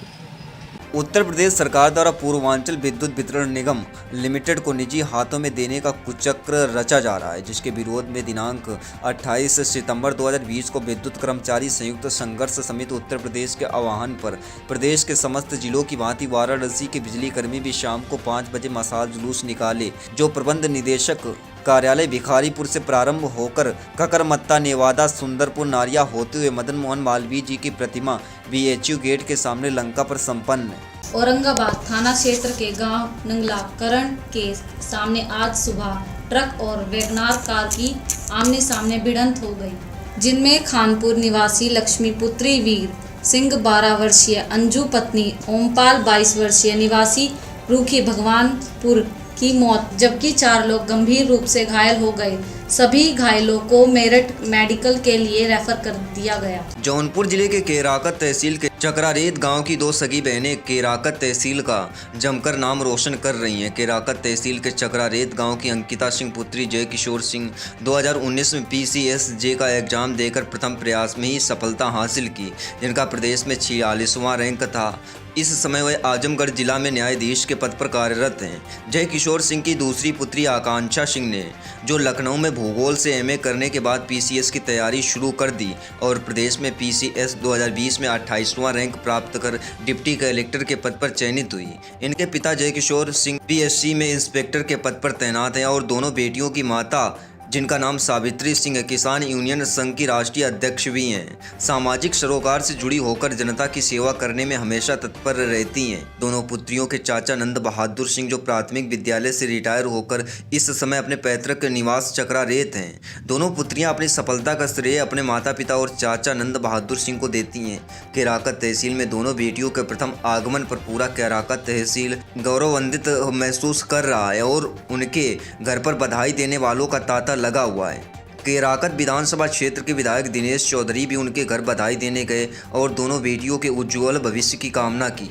उत्तर प्रदेश सरकार द्वारा पूर्वांचल विद्युत वितरण निगम लिमिटेड को निजी हाथों में देने का कुचक्र रचा जा रहा है, जिसके विरोध में दिनांक 28 सितंबर 2020 को विद्युत कर्मचारी संयुक्त संघर्ष समिति उत्तर प्रदेश के आह्वान पर प्रदेश के समस्त जिलों की भांति वाराणसी के बिजली कर्मी भी शाम को 5 बजे मशाल जुलूस निकाले, जो प्रबंध निदेशक कार्यालय भिखारीपुर से प्रारंभ होकर ककरमत्ता, नेवादा, सुंदरपुर, नारिया होते हुए मदन मोहन मालवीय जी की प्रतिमा BHU गेट के सामने लंका पर संपन्न। औरंगाबाद थाना क्षेत्र के गांव नंगला करण के सामने आज सुबह ट्रक और वैगनार कार की आमने सामने भिड़ंत हो गई, जिनमें खानपुर निवासी लक्ष्मी पुत्री वीर सिंह 12 वर्षीय, अंजू पत्नी ओमपाल 22 वर्षीय निवासी रूखी भगवानपुर की मौत, जबकि 4 लोग गंभीर रूप से घायल हो गए। सभी घायलों को मेरठ मेडिकल के लिए रेफर कर दिया गया। जौनपुर जिले के केराकत तहसील के चक्रारेत गांव की 2 सगी बहनें केराकत तहसील का जमकर नाम रोशन कर रही हैं। केराकत तहसील के चक्रारेत गांव की अंकिता सिंह पुत्री जय किशोर सिंह 2019 में PCSJ का एग्जाम देकर प्रथम प्रयास में ही सफलता हासिल की, जिनका प्रदेश में 46वां रैंक था। इस समय वह आजमगढ़ जिला में न्यायाधीश के पद पर कार्यरत हैं। जय किशोर सिंह की दूसरी पुत्री आकांक्षा सिंह ने, जो लखनऊ में भूगोल से MA करने के बाद PCS की तैयारी शुरू कर दी और प्रदेश में PCS 2020 में 28वां रैंक प्राप्त कर डिप्टी कलेक्टर के पद पर चयनित हुई। इनके पिता जय किशोर सिंह PSC में इंस्पेक्टर के पद पर तैनात हैं और दोनों बेटियों की माता, जिनका नाम सावित्री सिंह है, किसान यूनियन संघ की राष्ट्रीय अध्यक्ष भी हैं। सामाजिक सरोकार से जुड़ी होकर जनता की सेवा करने में हमेशा तत्पर रहती हैं। दोनों पुत्रियों के चाचा नंद बहादुर सिंह, जो प्राथमिक विद्यालय से रिटायर होकर इस समय अपने पैतृक निवास चक्रारेत हैं। दोनों पुत्रियां अपनी सफलता का श्रेय अपने माता पिता और चाचा नंद बहादुर सिंह को देती हैं। केराकत तहसील में दोनों बेटियों के प्रथम आगमन पर पूरा केराकत तहसील गौरवान्वित महसूस कर रहा है और उनके घर पर बधाई देने वालों का तांता लगा हुआ है। केराकत विधानसभा क्षेत्र के विधायक दिनेश चौधरी भी उनके घर बधाई देने गए और दोनों बेटियों के उज्जवल भविष्य की कामना की।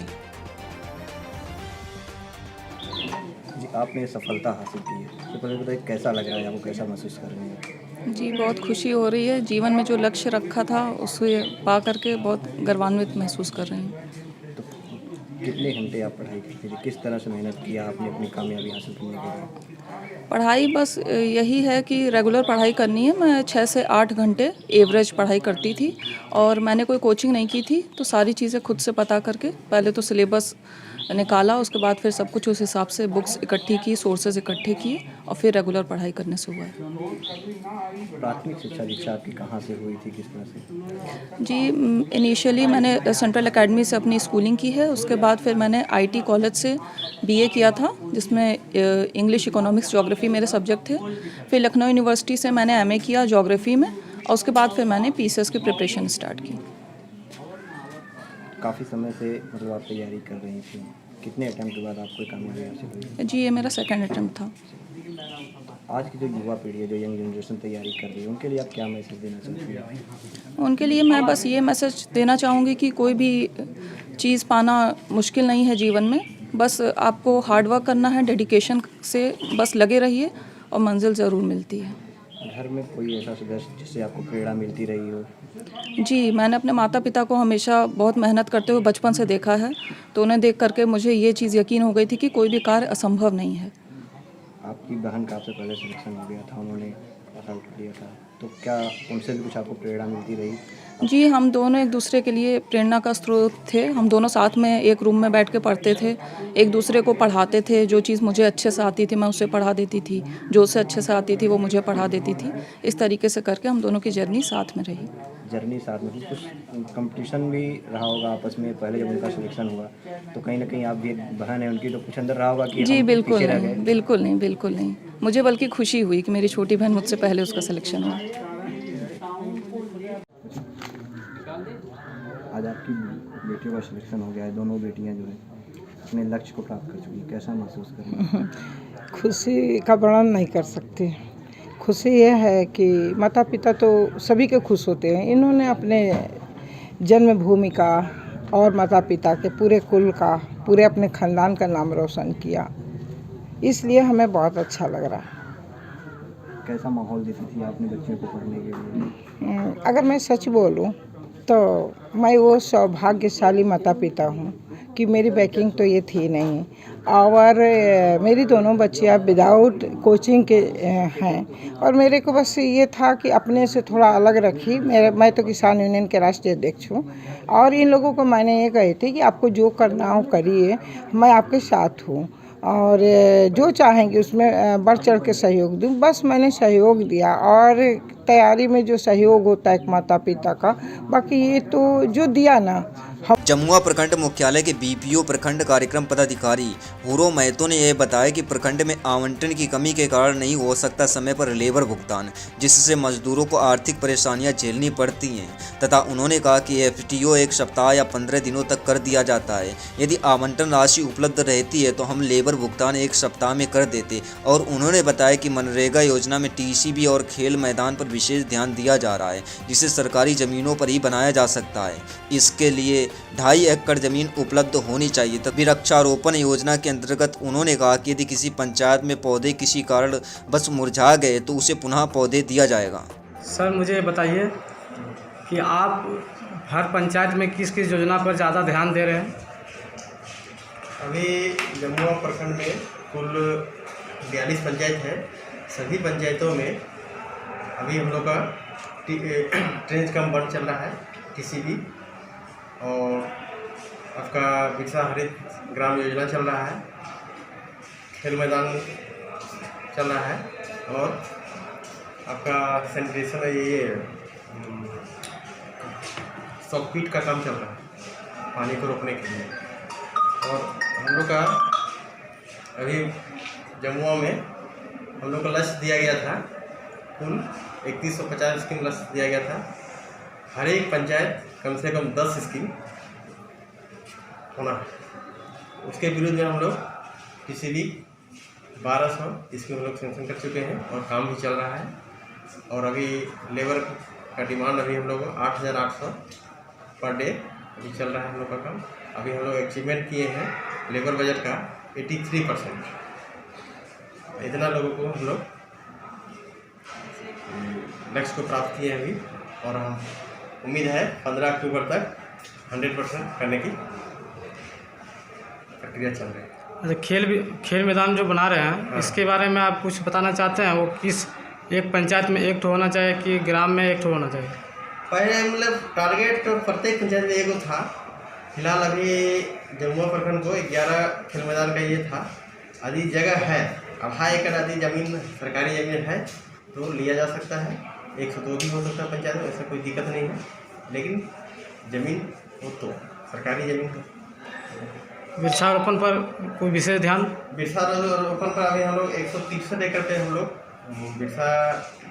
जी, आपने सफलता हासिल की है, तो पहले बताइए कैसा लग रहा है आपको, कैसा महसूस कर रही हैं? जी, बहुत खुशी हो रही है। जीवन में जो लक्ष्य रखा था उसे पा करके बहुत गर्वान्वित महसूस कर रही हूँ। तो कितने घंटे आप पढ़ाई करते थे, किस तरह से मेहनत किया आपने अपनी कामयाबी हासिल करने के लिए? पढ़ाई बस यही है कि रेगुलर पढ़ाई करनी है। मैं 6 से 8 घंटे एवरेज पढ़ाई करती थी और मैंने कोई कोचिंग नहीं की थी, तो सारी चीज़ें खुद से पता करके पहले तो सिलेबस निकाला, उसके बाद फिर सब कुछ उस हिसाब से बुक्स इकट्ठी की, सोर्सेज इकट्ठे किए और फिर रेगुलर पढ़ाई करने से हुआ है। प्राथमिक शिक्षा दीक्षा आपकी कहाँ से हुई थी, किस तरह से? जी, इनिशियली मैंने सेंट्रल एकेडमी से अपनी स्कूलिंग की है, उसके बाद फिर मैंने IT कॉलेज से BA किया था, जिसमें इंग्लिश, इकोनॉमिक्स, ज्योग्राफी मेरे सब्जेक्ट थे। फिर लखनऊ यूनिवर्सिटी से मैंने MA किया ज्योग्राफी में और उसके बाद फिर मैंने PCS की प्रिपरेशन स्टार्ट की। काफ़ी समय से मतलब आप तैयारी कर रही थी, कितने अटैम्प्ट के बाद आपको कामयाबी हासिल हुई? जी, ये मेरा 2nd अटैम्प्ट था। आज की जो युवा पीढ़ी है, जो यंग जनरेशन तैयारी कर रही है, उनके लिए आप क्या मैसेज देना चाहती हैं? उनके लिए मैं बस ये मैसेज देना चाहूँगी कि कोई भी चीज़ पाना मुश्किल नहीं है जीवन में, बस आपको हार्ड वर्क करना है, डेडिकेशन से बस लगे रहिए और मंजिल ज़रूर मिलती है। घर में कोई ऐसा सदस्य जिससे आपको प्रेरणा मिलती रही हो? जी, मैंने अपने माता पिता को हमेशा बहुत मेहनत करते हुए बचपन से देखा है, तो उन्हें देख करके मुझे ये चीज़ यकीन हो गई थी कि कोई भी कार्य असंभव नहीं है। आपकी बहन का आपसे पहले सिलेक्शन हो गया था, उन्होंने असल्ट किया था, तो क्या उनसे भी कुछ आपको प्रेरणा मिलती रही? जी, हम दोनों एक दूसरे के लिए प्रेरणा का स्रोत थे। हम दोनों साथ में एक रूम में बैठ के पढ़ते थे, एक दूसरे को पढ़ाते थे। जो चीज़ मुझे अच्छे से आती थी मैं उसे पढ़ा देती थी, जो उसे अच्छे से आती थी वो मुझे पढ़ा देती थी। इस तरीके से करके हम दोनों की जर्नी साथ में रही। जर्नी साथ में कुछ कंपटीशन भी रहा होगा आपस में पहले जब उनका सिलेक्शन हुआ, तो कहीं ना कहीं आप भी एक बहन है उनकी, तो कुछ अंदर रहा होगा कि जी हम बिल्कुल पीछे रह नहीं, गए? बिल्कुल नहीं, बिल्कुल नहीं। मुझे बल्कि खुशी हुई कि मेरी छोटी बहन मुझसे पहले उसका सिलेक्शन हुआ। आज आपकी बेटियों का सिलेक्शन हो गया है, दोनों बेटियां जो है अपने लक्ष्य को प्राप्त कर चुकी, कैसा महसूस कर रही हैं? खुशी का वर्णन नहीं कर सकते। खुशी यह है कि माता पिता तो सभी के खुश होते हैं, इन्होंने अपने जन्मभूमि का और माता पिता के पूरे कुल का, पूरे अपने ख़ानदान का नाम रोशन किया, इसलिए हमें बहुत अच्छा लग रहा है। कैसा माहौल देती थी आपने बच्चों को पढ़ने के लिए? अगर मैं सच बोलूं तो मैं वो सौभाग्यशाली माता पिता हूँ कि मेरी बैकिंग तो ये थी नहीं, और मेरी दोनों बच्चियाँ विदाउट कोचिंग के हैं, और मेरे को बस ये था कि अपने से थोड़ा अलग रखी। मैं तो किसान यूनियन के राष्ट्रीय अध्यक्ष हूँ, और इन लोगों को मैंने ये कही थी कि आपको जो करना हो करिए, मैं आपके साथ हूँ, और जो चाहेंगे उसमें बढ़ चढ़ के सहयोग दूँ। बस मैंने सहयोग दिया, और तैयारी में जो सहयोग होता है एक माता पिता का, बाकी ये तो जो दिया ना। जमुआ प्रखंड मुख्यालय के बीपीओ प्रखंड कार्यक्रम पदाधिकारी हुरो महतो ने यह बताया कि प्रखंड में आवंटन की कमी के कारण नहीं हो सकता समय पर लेबर भुगतान, जिससे मजदूरों को आर्थिक परेशानियां झेलनी पड़ती हैं, तथा उन्होंने कहा कि एफटीओ 1 सप्ताह या 15 दिनों तक कर दिया जाता है। यदि आवंटन राशि उपलब्ध रहती है तो हम लेबर भुगतान 1 सप्ताह में कर देते। और उन्होंने बताया कि मनरेगा योजना में टीसीबी और खेल मैदान पर विशेष ध्यान दिया जा रहा है, जिसे सरकारी ज़मीनों पर ही बनाया जा सकता है। इसके लिए 2.5 एकड़ ज़मीन उपलब्ध होनी चाहिए। तभी वृक्षारोपण योजना के अंतर्गत उन्होंने कहा कि यदि किसी पंचायत में पौधे किसी कारण बस मुरझा गए तो उसे पुनः पौधे दिया जाएगा। सर मुझे बताइए कि आप हर पंचायत में किस किस योजना पर ज़्यादा ध्यान दे रहे हैं? अभी जमुआ प्रखंड में कुल 42 पंचायत है। सभी पंचायतों में अभी हम लोग का ट्रेंच कम बंद चल रहा है, टीसीबी, और आपका बिरसा हरित ग्राम योजना चल रहा है, खेल मैदान चल रहा है, और आपका सैनिटेशन ये सॉकपीट का काम चल रहा है पानी को रोकने के लिए। और हम लोग का अभी जमुआ में हम लोग का लक्ष्य दिया गया था, कुल 3150 स्कीम लक्ष्य दिया गया था। हर एक पंचायत कम से कम 10 स्कीम होना है। उसके विरुद्ध में हम लोग किसी भी 1200 स्कीम हम लोग सेंक्शन कर चुके हैं और काम भी चल रहा है। और अभी लेबर का डिमांड अभी हम लोग 8800 पर डे अभी चल रहा है हम लोग का काम। अभी हम लोग अचीवमेंट किए हैं लेबर बजट का 83%। इतना लोगों को हम लोग लक्ष्य को प्राप्त किए हैं अभी, और हम उम्मीद है 15 अक्टूबर तक 100% करने की प्रक्रिया चल रही है। अच्छा, खेल मैदान जो बना रहे हैं, हाँ। इसके बारे में आप कुछ बताना चाहते हैं? वो किस एक पंचायत में एक ठो होना चाहिए कि ग्राम में एक ठो होना चाहिए? पहले मतलब टारगेट तो प्रत्येक पंचायत में एक था। फिलहाल अभी जमुआ प्रखंड को 11 खेल मैदान का ये था। आदि जगह है, 2.5 एकड़ आदि ज़मीन सरकारी ज़मीन है तो लिया जा सकता है। 102 भी हो सकता है पंचायत में, ऐसा कोई दिक्कत नहीं है, लेकिन ज़मीन हो तो सरकारी ज़मीन हो। वृक्षारोपण पर कोई विशेष ध्यान? वृक्षारोपण पर अभी हम लोग 163 एकड़ पे हम लोग बिरसा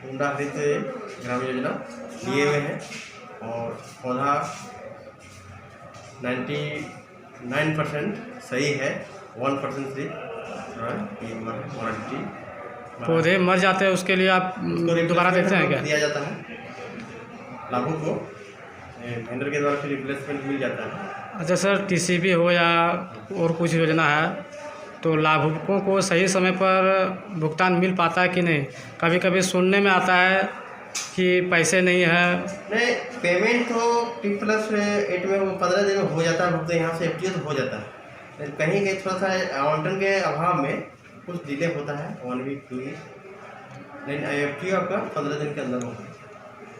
मुंडा हरित ग्राम योजना लिए हुए हैं, और पौधा 99% सही है, 1% सिर्फ पौधे मर जाते हैं, उसके लिए आप दोबारा देते हैं क्या? दिया जाता है लाभों को, वेंडर के द्वारा फिर रिप्लेसमेंट मिल जाता है। अच्छा सर, टीसीबी हो या और कुछ योजना है तो लाभुकों को सही समय पर भुगतान मिल पाता है कि नहीं? कभी कभी सुनने में आता है कि पैसे नहीं है। नहीं, पेमेंट तो T+8 में वो 15 दिन में हो जाता है भुगतान, यहाँ से FTO तो हो जाता है। कहीं कहीं थोड़ा सा आवंटन के अभाव में कुछ डिले होता है 1 वीक 2 वीक, लेकिन FTO आपका 15 दिन के अंदर होगा।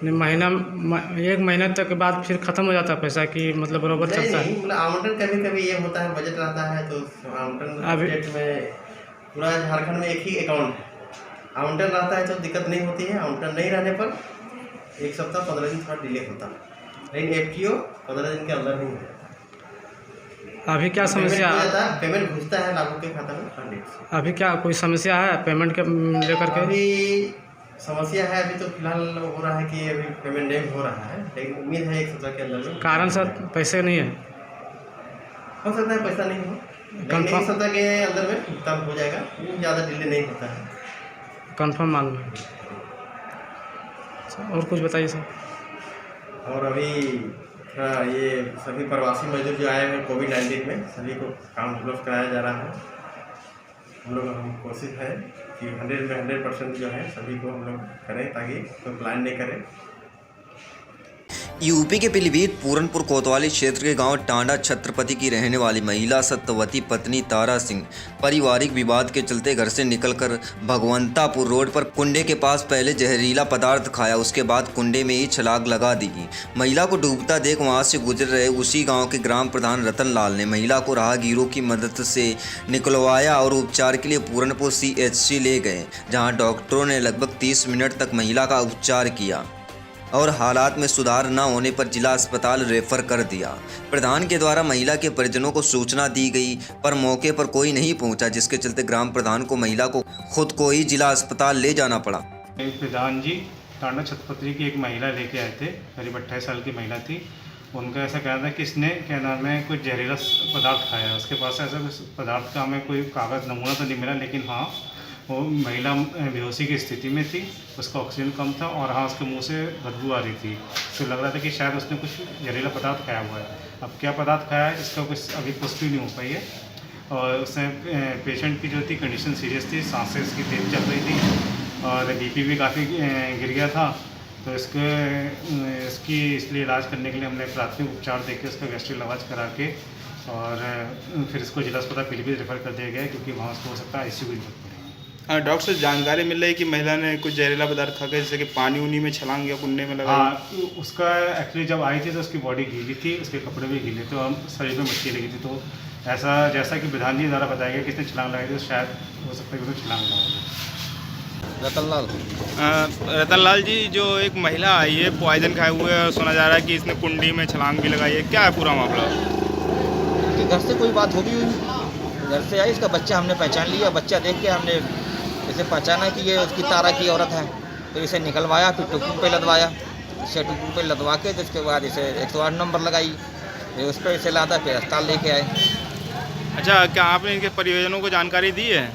एक महीने तक के बाद फिर ख़त्म हो जाता है पैसा कि मतलब बराबर चलता है? मतलब आवंटन कभी कभी ये होता है, बजट रहता है तो आवंटन स्टेट में पूरा झारखंड में एक ही अकाउंट है, आवंटन रहता है तो दिक्कत नहीं होती है। आवंटन नहीं रहने पर 1 सप्ताह 15 दिन थोड़ा डिले होता है, लेकिन FTO 15 दिन के अंदर नहीं होता। अभी क्या समस्या है? पेमेंट घुसता है लाभुक के खाता में 100। अभी क्या कोई समस्या है पेमेंट के लेकर के? अभी समस्या है, अभी तो फिलहाल हो रहा है कि अभी पेमेंट नहीं हो रहा है, लेकिन उम्मीद है 1 सप्ताह के अंदर में। कारण सर पैसे नहीं है? हो सकता है पैसा नहीं हो, लेकिन 1 सप्ताह के अंदर में भुगतान हो जाएगा, ज़्यादा डिले नहीं होता है। कंफर्म मालूम है। और कुछ बताइए सर। और अभी ये सभी प्रवासी मजदूर जो आए हैं कोविड-19 में, सभी को काम उपलब्ध कराया जा रहा है। हम कोशिश है कि 100 में 100% जो है सभी को हम लोग करें ताकि कोई प्लान नहीं करें। यूपी के पीलीभीत पूरनपुर कोतवाली क्षेत्र के गांव टांडा छत्रपति की रहने वाली महिला सत्यवती पत्नी तारा सिंह पारिवारिक विवाद के चलते घर से निकलकर भगवंतापुर रोड पर कुंडे के पास पहले जहरीला पदार्थ खाया, उसके बाद कुंडे में ही छलांग लगा दी। महिला को डूबता देख वहां से गुजर रहे उसी गांव के ग्राम प्रधान रतन लाल ने महिला को राहगीरों की मदद से निकलवाया और उपचार के लिए पूरनपुर CHC ले गए, जहाँ डॉक्टरों ने लगभग 30 मिनट तक महिला का उपचार किया और हालात में सुधार न होने पर जिला अस्पताल रेफर कर दिया। प्रधान के द्वारा महिला के परिजनों को सूचना दी गई पर मौके पर कोई नहीं पहुंचा, जिसके चलते ग्राम प्रधान को महिला को खुद को ही जिला अस्पताल ले जाना पड़ा। प्रधान जी टांडा छत्रपति की एक महिला लेके आए थे, करीब 28 साल की महिला थी। उनका ऐसा कहना था कि इसने क्या नाम है कुछ जहरीला पदार्थ खाया। उसके पास ऐसा कुछ पदार्थ का हमें कोई कागज़ नमूना तो नहीं मिला, लेकिन हाँ वो महिला बेहोशी की स्थिति में थी, उसका ऑक्सीजन कम था और हाँ उसके मुंह से बदबू आ रही थी, तो लग रहा था कि शायद उसने कुछ जहरीला पदार्थ खाया हुआ है। अब क्या पदार्थ खाया है इसका कुछ अभी पुष्टि नहीं हो पाई है। और उसने पेशेंट की जो थी कंडीशन सीरियस थी, सांसें इसकी तेज चल रही थी और BP भी काफ़ी गिर गया था, तो इसकी इसलिए इलाज करने के लिए हमने प्राथमिक उपचार देके उसका गैस्ट्रिक इलाज करा के और फिर इसको जिला अस्पताल पीलीभीत रेफर कर दिया गया है, क्योंकि वहाँ उसको हो सकता है ICU की जरूरत पड़ेगी। हाँ डॉक्टर से जानकारी मिल रही है कि महिला ने कुछ जहरीला पदार्थ खा के जैसे कि पानी उनी में छलांग या कुंडे में लगा। हाँ उसका एक्चुअली जब आई थी तो उसकी बॉडी गीली थी, उसके कपड़े भी गीले थे और शरीर में मिट्टी लगी थी, तो ऐसा जैसा कि प्रधान जी द्वारा बताया गया कि इसने छलांग लगाई थी, तो शायद हो सकता है कि उसने छलांग लगाई। रतन लाल जी, जो एक महिला आई है पॉइजन खाए हुए और सुना जा रहा है कि इसने कुंडी में छलांग भी लगाई है, क्या है पूरा मामला? घर से कोई बात होगी हुई, घर से आई, इसका बच्चा हमने पहचान लिया, बच्चा देख के हमने इसे पहचाना कि ये उसकी तारा की औरत है, तो इसे निकलवाया, फिर टुकू पे लदवाया, इसे टुकू पे लदवा के जिसके बाद इसे 108 नंबर लगाई, फिर उस पर इसे लादा, फिर अस्पताल लेके आए। अच्छा, क्या आपने इनके परिजनों को जानकारी दी है?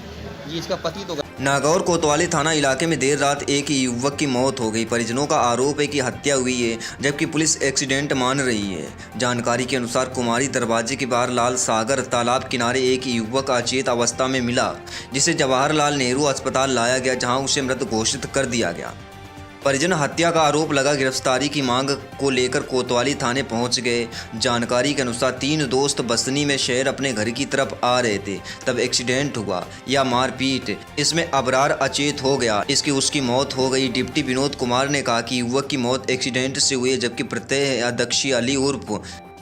जी, इसका पति तो नागौर कोतवाली थाना इलाके में देर रात एक युवक की मौत हो गई। परिजनों का आरोप है कि हत्या हुई है, जबकि पुलिस एक्सीडेंट मान रही है। जानकारी के अनुसार कुमारी दरवाजे के बाहर लाल सागर तालाब किनारे एक युवक अचेत अवस्था में मिला, जिसे जवाहरलाल नेहरू अस्पताल लाया गया, जहां उसे मृत घोषित कर दिया गया। परिजन हत्या का आरोप लगा गिरफ्तारी की मांग को लेकर कोतवाली थाने पहुंच गए। जानकारी के अनुसार 3 दोस्त बसनी में शहर अपने घर की तरफ आ रहे थे, तब एक्सीडेंट हुआ या मारपीट, इसमें अबरार अचेत हो गया, इसकी उसकी मौत हो गई। डिप्टी विनोद कुमार ने कहा कि युवक की मौत एक्सीडेंट से हुई है, जबकि प्रत्यक्षदर्शी अली उर्फ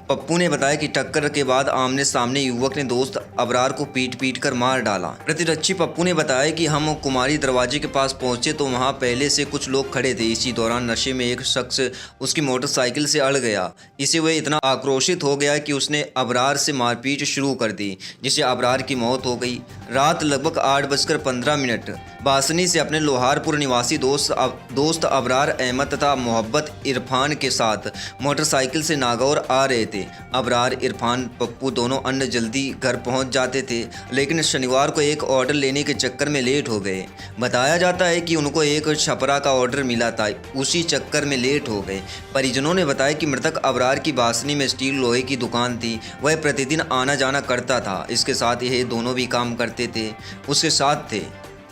पप्पू ने बताया कि टक्कर के बाद आमने सामने युवक ने दोस्त अबरार को पीट कर मार डाला। प्रतिरक्षी पप्पू ने बताया कि हम कुमारी दरवाजे के पास पहुंचे तो वहां पहले से कुछ लोग खड़े थे। इसी दौरान नशे में एक शख्स उसकी मोटरसाइकिल से अड़ गया। इससे वह इतना आक्रोशित हो गया कि उसने अबरार से मारपीट शुरू कर दी, जिससे अबरार की मौत हो गई। रात लगभग 8:15 बासनी से अपने लोहारपुर निवासी दोस्त अबरार अहमद तथा मोहब्बत इरफान के साथ मोटरसाइकिल से नागौर आ रहे थे। अबरार, इरफान, पप्पू दोनों अन्य जल्दी घर पहुंच जाते थे, लेकिन शनिवार को एक ऑर्डर लेने के चक्कर में लेट हो गए। बताया जाता है कि उनको एक छपरा का ऑर्डर मिला था, उसी चक्कर में लेट हो गए। परिजनों ने बताया कि मृतक अबरार की बासनी में स्टील लोहे की दुकान थी, वह प्रतिदिन आना जाना करता था। इसके साथ यह दोनों भी काम करते थे, उसके साथ थे।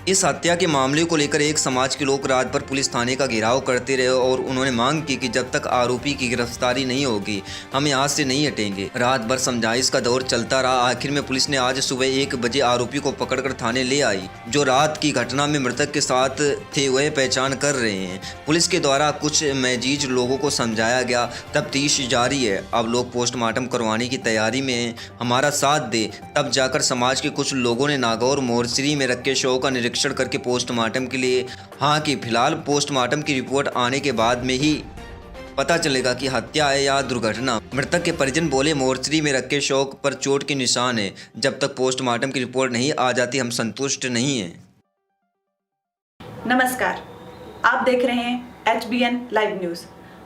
इस हत्या के मामले को लेकर एक समाज के लोग रात भर पुलिस थाने का घेराव करते रहे और उन्होंने मांग की कि जब तक आरोपी की गिरफ्तारी नहीं होगी हम यहाँ से नहीं हटेंगे। रात भर समझाइश का दौर चलता रहा। आखिर में पुलिस ने आज सुबह 1 बजे आरोपी को पकड़कर थाने ले आई। जो रात की घटना में मृतक के साथ थे वह पहचान कर रहे हैं। पुलिस के द्वारा कुछ मैजीज लोगों को समझाया गया। तफ्तीश जारी है। अब लोग पोस्टमार्टम करवाने की तैयारी में हैं। हमारा साथ दे, तब जाकर समाज के कुछ लोगों ने नागौर मोर्चरी में रखे शव का निरीक्षण करके पोस्टमार्टम के लिए हाँ कि फिलहाल पोस्टमार्टम की रिपोर्ट आने के बाद में ही पता चलेगा कि हत्या है या दुर्घटना। मृतक के परिजन बोले, मोर्चरी में रखे शव पर चोट के निशान है। जब तक पोस्टमार्टम की रिपोर्ट नहीं आ जाती हम संतुष्ट नहीं हैं। नमस्कार, आप देख रहे हैं HBN लाइव न्यूज।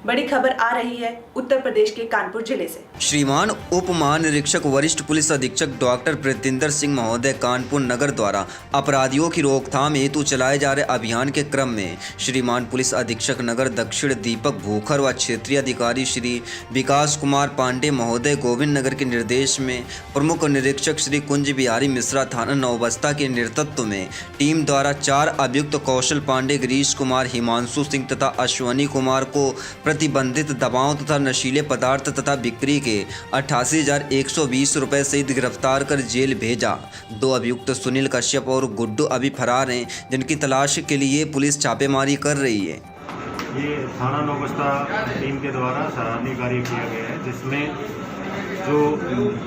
बड़ी खबर आ रही है उत्तर प्रदेश के कानपुर जिले से। श्रीमान उप महानिरीक्षक वरिष्ठ पुलिस अधीक्षक डॉक्टर प्रीतिंदर सिंह महोदय कानपुर नगर द्वारा अपराधियों की रोकथाम हेतु चलाए जा रहे अभियान के क्रम में श्रीमान पुलिस अधीक्षक नगर दक्षिण दीपक भूखर व क्षेत्रीय अधिकारी श्री विकास कुमार पांडे महोदय गोविंद नगर के निर्देश में प्रमुख निरीक्षक श्री कुंज बिहारी मिश्रा थाना नौबस्ता के नेतृत्व में टीम द्वारा 4 अभियुक्त कौशल पांडे, गिरीश कुमार, हिमांशु सिंह तथा अश्वनी कुमार को प्रतिबंधित दवाओं तथा नशीले पदार्थ तथा बिक्री के 88,120 रुपये सहित गिरफ्तार कर जेल भेजा। 2 अभियुक्त सुनील कश्यप और गुड्डू अभी फरार हैं, जिनकी तलाश के लिए पुलिस छापेमारी कर रही है। ये थाना नौबस्ता टीम के द्वारा सराहनीय कार्य किया गया है, जिसमें जो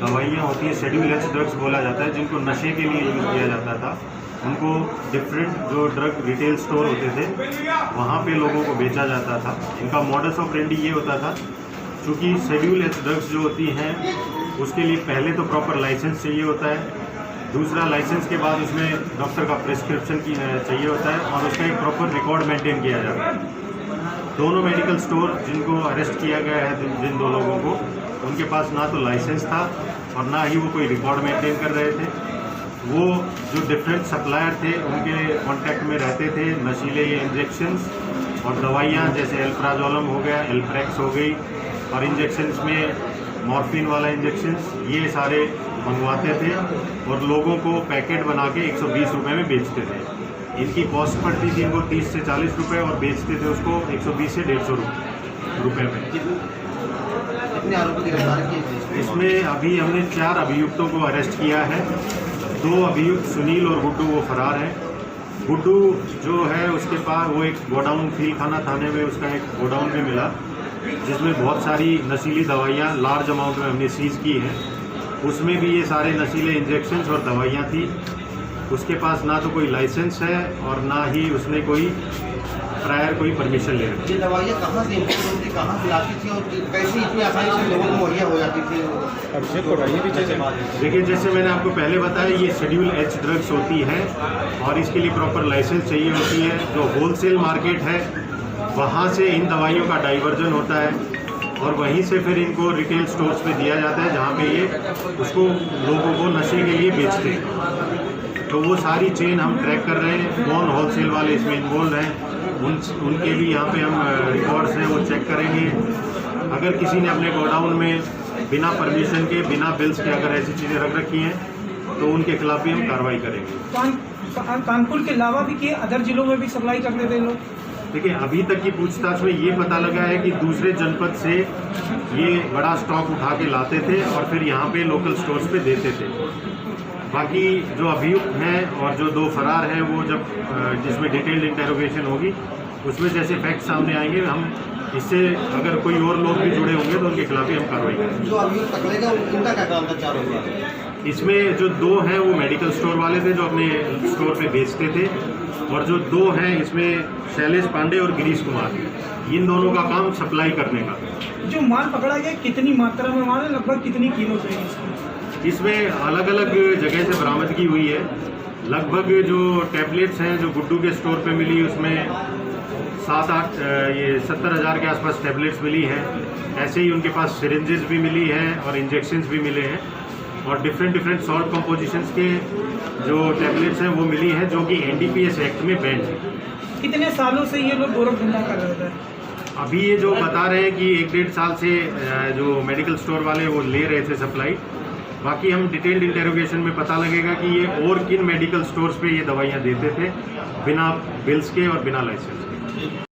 दवाइयाँ होती हैं शेड्यूल एच ड्रग्स बोला जाता है, जिनको नशे के लिए यूज़ किया जाता था, उनको डिफरेंट जो ड्रग रिटेल स्टोर होते थे वहाँ पे लोगों को बेचा जाता था। इनका मॉडस ऑपरेंडी ये होता था, चूँकि शेड्यूल एच ड्रग्स जो होती हैं उसके लिए पहले तो प्रॉपर लाइसेंस चाहिए होता है, दूसरा लाइसेंस के बाद उसमें डॉक्टर का प्रिस्क्रिप्शन चाहिए होता है और उसका एक प्रॉपर रिकॉर्ड मेंटेन किया जाता है। दोनों मेडिकल स्टोर जिनको अरेस्ट किया गया है, जिन 2 लोगों को, उनके पास ना तो लाइसेंस था और ना ही वो कोई रिकॉर्ड मेंटेन कर रहे थे। वो जो डिफरेंट सप्लायर थे उनके कांटेक्ट में रहते थे। नशीले ये इंजेक्शंस और दवाइयाँ जैसे एल्प्राजोलम हो गया, एल्प्रेक्स हो गई, और इंजेक्शंस में मॉर्फिन वाला इंजेक्शंस, ये सारे मंगवाते थे और लोगों को पैकेट बना के 120 रुपये में बेचते थे। इनकी कॉस्ट पड़ती थी इनको 30 से 40 रुपये और बेचते थे उसको 120 से 150 रुपये में। कितने आरोपी गिरफ्तार किए? इसमें अभी हमने 4 अभियुक्तों को अरेस्ट किया है। 2 अभियुक्त सुनील और गुड्डू वो फरार हैं। गुड्डू जो है उसके पास वो एक गोडाउन फीलखाना थाने में उसका एक गोडाउन भी मिला, जिसमें बहुत सारी नशीली दवाइयाँ लार्ज अमाउंट में हमने सीज की हैं। उसमें भी ये सारे नशीले इंजेक्शंस और दवाइयाँ थी। उसके पास ना तो कोई लाइसेंस है और ना ही उसने कोई प्रायर कोई परमिशन ले रखी। ये दवाइयाँ कहाँ से इम्पोर्ट होती, कहाँ से आती थी और कैसे इतनी आसानी से लोगों को मुहैया हो जाती थी? देखिए, जैसे मैंने आपको पहले बताया, ये शेड्यूल एच ड्रग्स होती है और इसके लिए प्रॉपर लाइसेंस चाहिए होती है। जो होलसेल मार्केट है वहाँ से इन दवाइयों का डाइवर्जन होता है और वहीं से फिर इनको रिटेल स्टोर्स पे दिया जाता है, जहाँ पे ये उसको लोगों को नशे के लिए बेचते हैं। तो वो सारी चेन हम ट्रैक कर रहे हैं। कौन होलसेल वाले इसमें इन्वॉल्व हैं उनके भी यहाँ पे हम रिकॉर्ड्स हैं वो चेक करेंगे। अगर किसी ने अपने गोडाउन में बिना परमिशन के, बिना बिल्स के अगर ऐसी चीज़ें रख रखी हैं तो उनके खिलाफ भी हम कार्रवाई करेंगे। कानपुर के अलावा भी किए, अदर जिलों में भी सप्लाई करते थे लोग? देखिए, अभी तक की पूछताछ में ये पता लगा है कि दूसरे जनपद से ये बड़ा स्टॉक उठा के लाते थे और फिर यहाँ पे लोकल स्टोर्स पे देते थे। बाकी जो अभियुक्त हैं और जो 2 फरार हैं वो जब जिसमें डिटेल्ड इंटेरोगेशन होगी उसमें जैसे फैक्ट सामने आएंगे, हम इससे अगर कोई और लोग भी जुड़े होंगे तो उनके खिलाफ भी हम कार्रवाई करेंगे। जो अभियुक्त पकड़ेगा उनका क्या काम था? 4 लोग इसमें जो 2 हैं वो मेडिकल स्टोर वाले थे जो अपने स्टोर पे बेचते थे, और जो 2 हैं इसमें शैलेश पांडे और गिरीश कुमार, इन दोनों का काम सप्लाई करने का। जो माल पकड़ा गया कितनी मात्रा में माल है, लगभग कितनी कीमत है इसकी? इसमें अलग अलग जगह से बरामदगी हुई है। लगभग जो टैबलेट्स हैं जो गुड्डू के स्टोर पे मिली उसमें 70,000 के आसपास टैबलेट्स मिली हैं। ऐसे ही उनके पास सिरिंजेस भी मिली हैं और इंजेक्शन्स भी मिले हैं और डिफरेंट सॉल्ट कंपोजिशंस के जो टैबलेट्स हैं वो मिली हैं जो कि NDPS एक्ट में बैन है। कितने सालों से ये लोग गोरख धंधा कर रहे थे? अभी ये जो बता रहे हैं कि 1-1.5 साल से जो मेडिकल स्टोर वाले वो ले रहे थे सप्लाई। बाकी हम डिटेल्ड इंटेरोगेशन में पता लगेगा कि ये और किन मेडिकल स्टोर्स पे ये दवाइयाँ देते थे बिना बिल्स के और बिना लाइसेंस के।